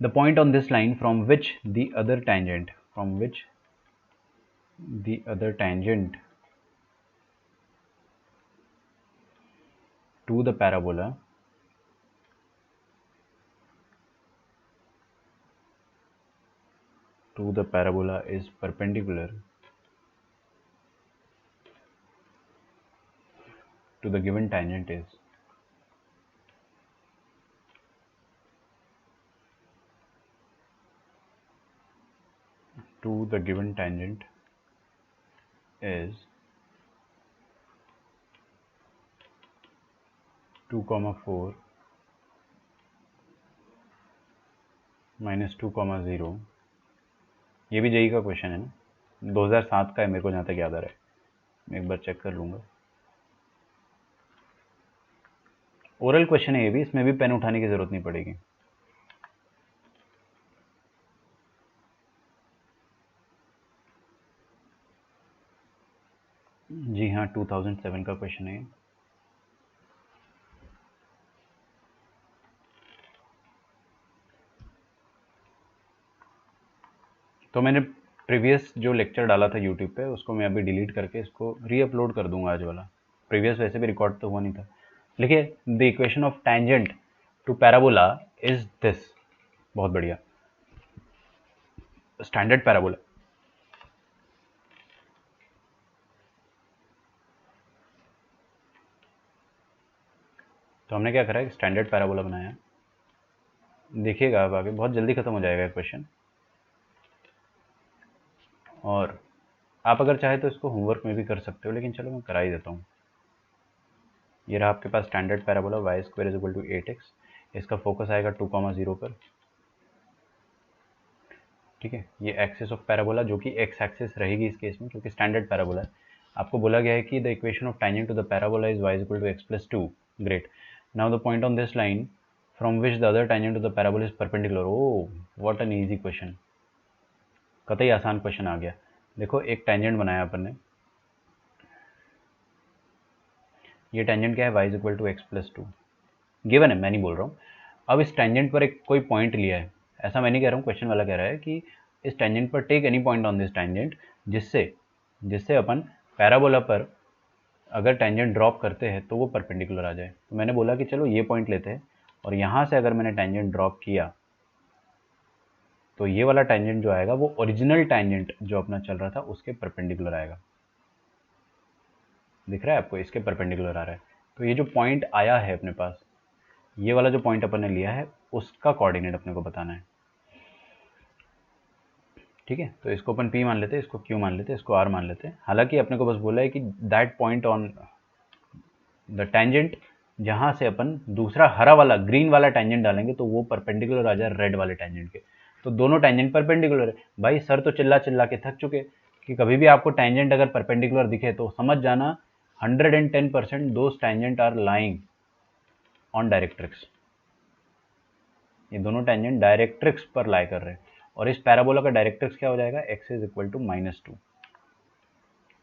The point on this line from which the other tangent to the parabola is perpendicular to the given tangent is to the given tangent is 2,4 -2, 0। ये भी जेई का क्वेश्चन है ना, 2007 का है मेरे को जहाँ तक याद आ रहा है, मैं एक बार चेक कर लूँगा। ओरल क्वेश्चन है ये भी, इसमें भी पेन उठाने की ज़रूरत नहीं पड़ेगी। जी हाँ, 2007 का क्वेश्चन है। तो मैंने प्रीवियस जो लेक्चर डाला था यूट्यूब पे, उसको मैं अभी डिलीट करके इसको रीअपलोड कर दूंगा आज वाला। प्रीवियस वैसे भी रिकॉर्ड तो हुआ नहीं था। लिखिए, the equation of tangent to parabola is this. बहुत बढ़िया, स्टैंडर्ड पैराबोला। तो हमने क्या करा है, स्टैंडर्ड पैराबोला बनाया। देखिएगा आप आगे बहुत जल्दी खत्म हो जाएगा क्वेश्चन, और आप अगर चाहे तो इसको होमवर्क में भी कर सकते हो, लेकिन चलो मैं करा ही देता हूँ। ये रहा आपके पास standard parabola y square is equal to 8x। इसका फोकस आएगा 2,0 पर। ठीक है, ये एक्सिस ऑफ पैराबोला जो कि एक्स एक्सिस रहेगी इस केस में, क्योंकि स्टैंडर्ड पैराबोला है। आपको बोला गया है कि the equation of tangent to the parabola is y is equal to x plus 2। Great. Now the point on this line from which the other tangent to the parabola is perpendicular. Oh what an easy question, कतई आसान question आ गया। देखो, एक tangent बनाया अपन ने, ये tangent क्या है, y is equal to x plus 2 given है, मैं नहीं बोल रहा हूँ। अब इस टेंजेंट पर एक कोई पॉइंट लिया है, ऐसा मैं नहीं कह रहा हूँ, क्वेश्चन वाला कह रहा है कि इस टेंजेंट पर take any point on this tangent, जिससे अपन पैराबोला पर अगर टेंजेंट ड्रॉप करते हैं तो वो परपेंडिकुलर आ जाए। तो मैंने बोला कि चलो ये पॉइंट लेते हैं और यहाँ से अगर मैंने टेंजेंट ड्रॉप किया तो ये वाला टेंजेंट जो आएगा वो ओरिजिनल टेंजेंट जो अपना चल रहा था उसके परपेंडिकुलर आएगा। दिख रहा है आपको, इसके परपेंडिकुलर आ रहा है। तो ये जो पॉइंट आया है अपने पास, ये वाला जो पॉइंट अपन ने लिया है उसका कोऑर्डिनेट अपने को बताना है। ठीक है, तो इसको अपन P मान लेते हैं, इसको Q मान लेते हैं, इसको R मान लेते हैं। हालांकि अपने को बस बोला है कि that point on the tangent जहां से अपन दूसरा हरा वाला ग्रीन वाला टेंजेंट डालेंगे तो वो परपेंडिकुलर आ जाए रेड वाले टेंजेंट के। तो दोनों टेंजेंट परपेंडिकुलर है। भाई सर तो चिल्ला चिल्ला के थक चुके कि कभी भी आपको टेंजेंट अगर परपेंडिकुलर दिखे तो समझ जाना 110% those tangent are lying on directrix. ये दोनों टेंजेंट डायरेक्ट्रिक्स पर लाई कर रहे हैं और इस पैराबोला का डायरेक्ट्रिक्स क्या हो जाएगा, x इज इक्वल टू -2।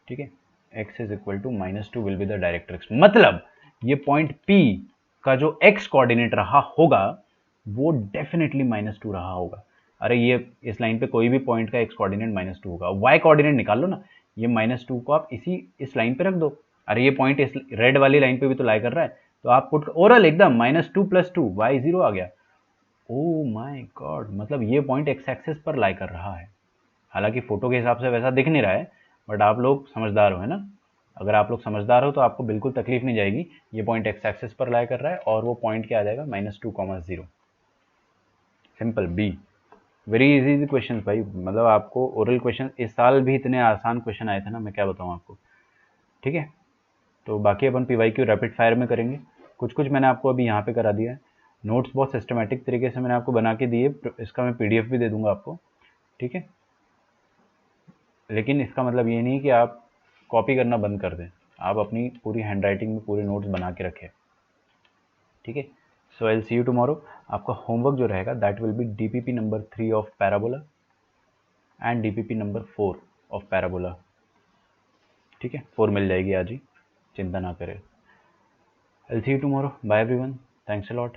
ठीक है, x is equal to -2 will be the directrix. मतलब ये पॉइंट P का जो x कोऑर्डिनेट रहा होगा वो डेफिनेटली -2 रहा होगा। अरे ये इस लाइन पे कोई भी पॉइंट का x कोऑर्डिनेट -2 होगा। y कोऑर्डिनेट निकाल लो ना, ये -2 को आप इस लाइन पे रख दो। अरे ये पॉइंट इस रेड वाली लाइन पे भी तो लाई कर रहा है, तो आप पुट ओरल एकदम -2 + 2 y 0 आ गया। ओ माय गॉड, मतलब ये पॉइंट एक्स एक्सिस पर लाई कर रहा है। हालांकि फोटो के हिसाब से वैसा दिख नहीं रहा है, बट आप लोग समझदार हो, है ना। अगर आप लोग समझदार हो तो आपको बिल्कुल तकलीफ नहीं जाएगी। ये पॉइंट एक्स एक्सिस पर लाई कर रहा है और वो पॉइंट क्या आ जाएगा, -2, 0। Simple B. Very easy question भाई, मतलब आपको ओरल क्वेश्चन इस साल भी इतने आसान क्वेश्चन आए थे ना, मैं क्या बताऊँ आपको। ठीक है, तो बाकी अपन PYQ रैपिड फायर में करेंगे। कुछ कुछ मैंने आपको अभी यहाँ पे करा दिया है। नोट्स बहुत सिस्टमेटिक तरीके से मैंने आपको बना के दिए, इसका मैं PDF भी दे दूंगा आपको। ठीक है, लेकिन इसका मतलब ये नहीं कि आप कॉपी करना बंद कर दें, आप अपनी पूरी हैंडराइटिंग में पूरे नोट्स बना के रखें। ठीक है, so I will see you tomorrow. आपका होमवर्क जो रहेगा that will be DPP number 3 of parabola and DPP number 4 of parabola. ठीक है, 4 मिल जाएगी आज ही, चिंता ना करें। I will see you tomorrow. Bye everyone, thanks a lot.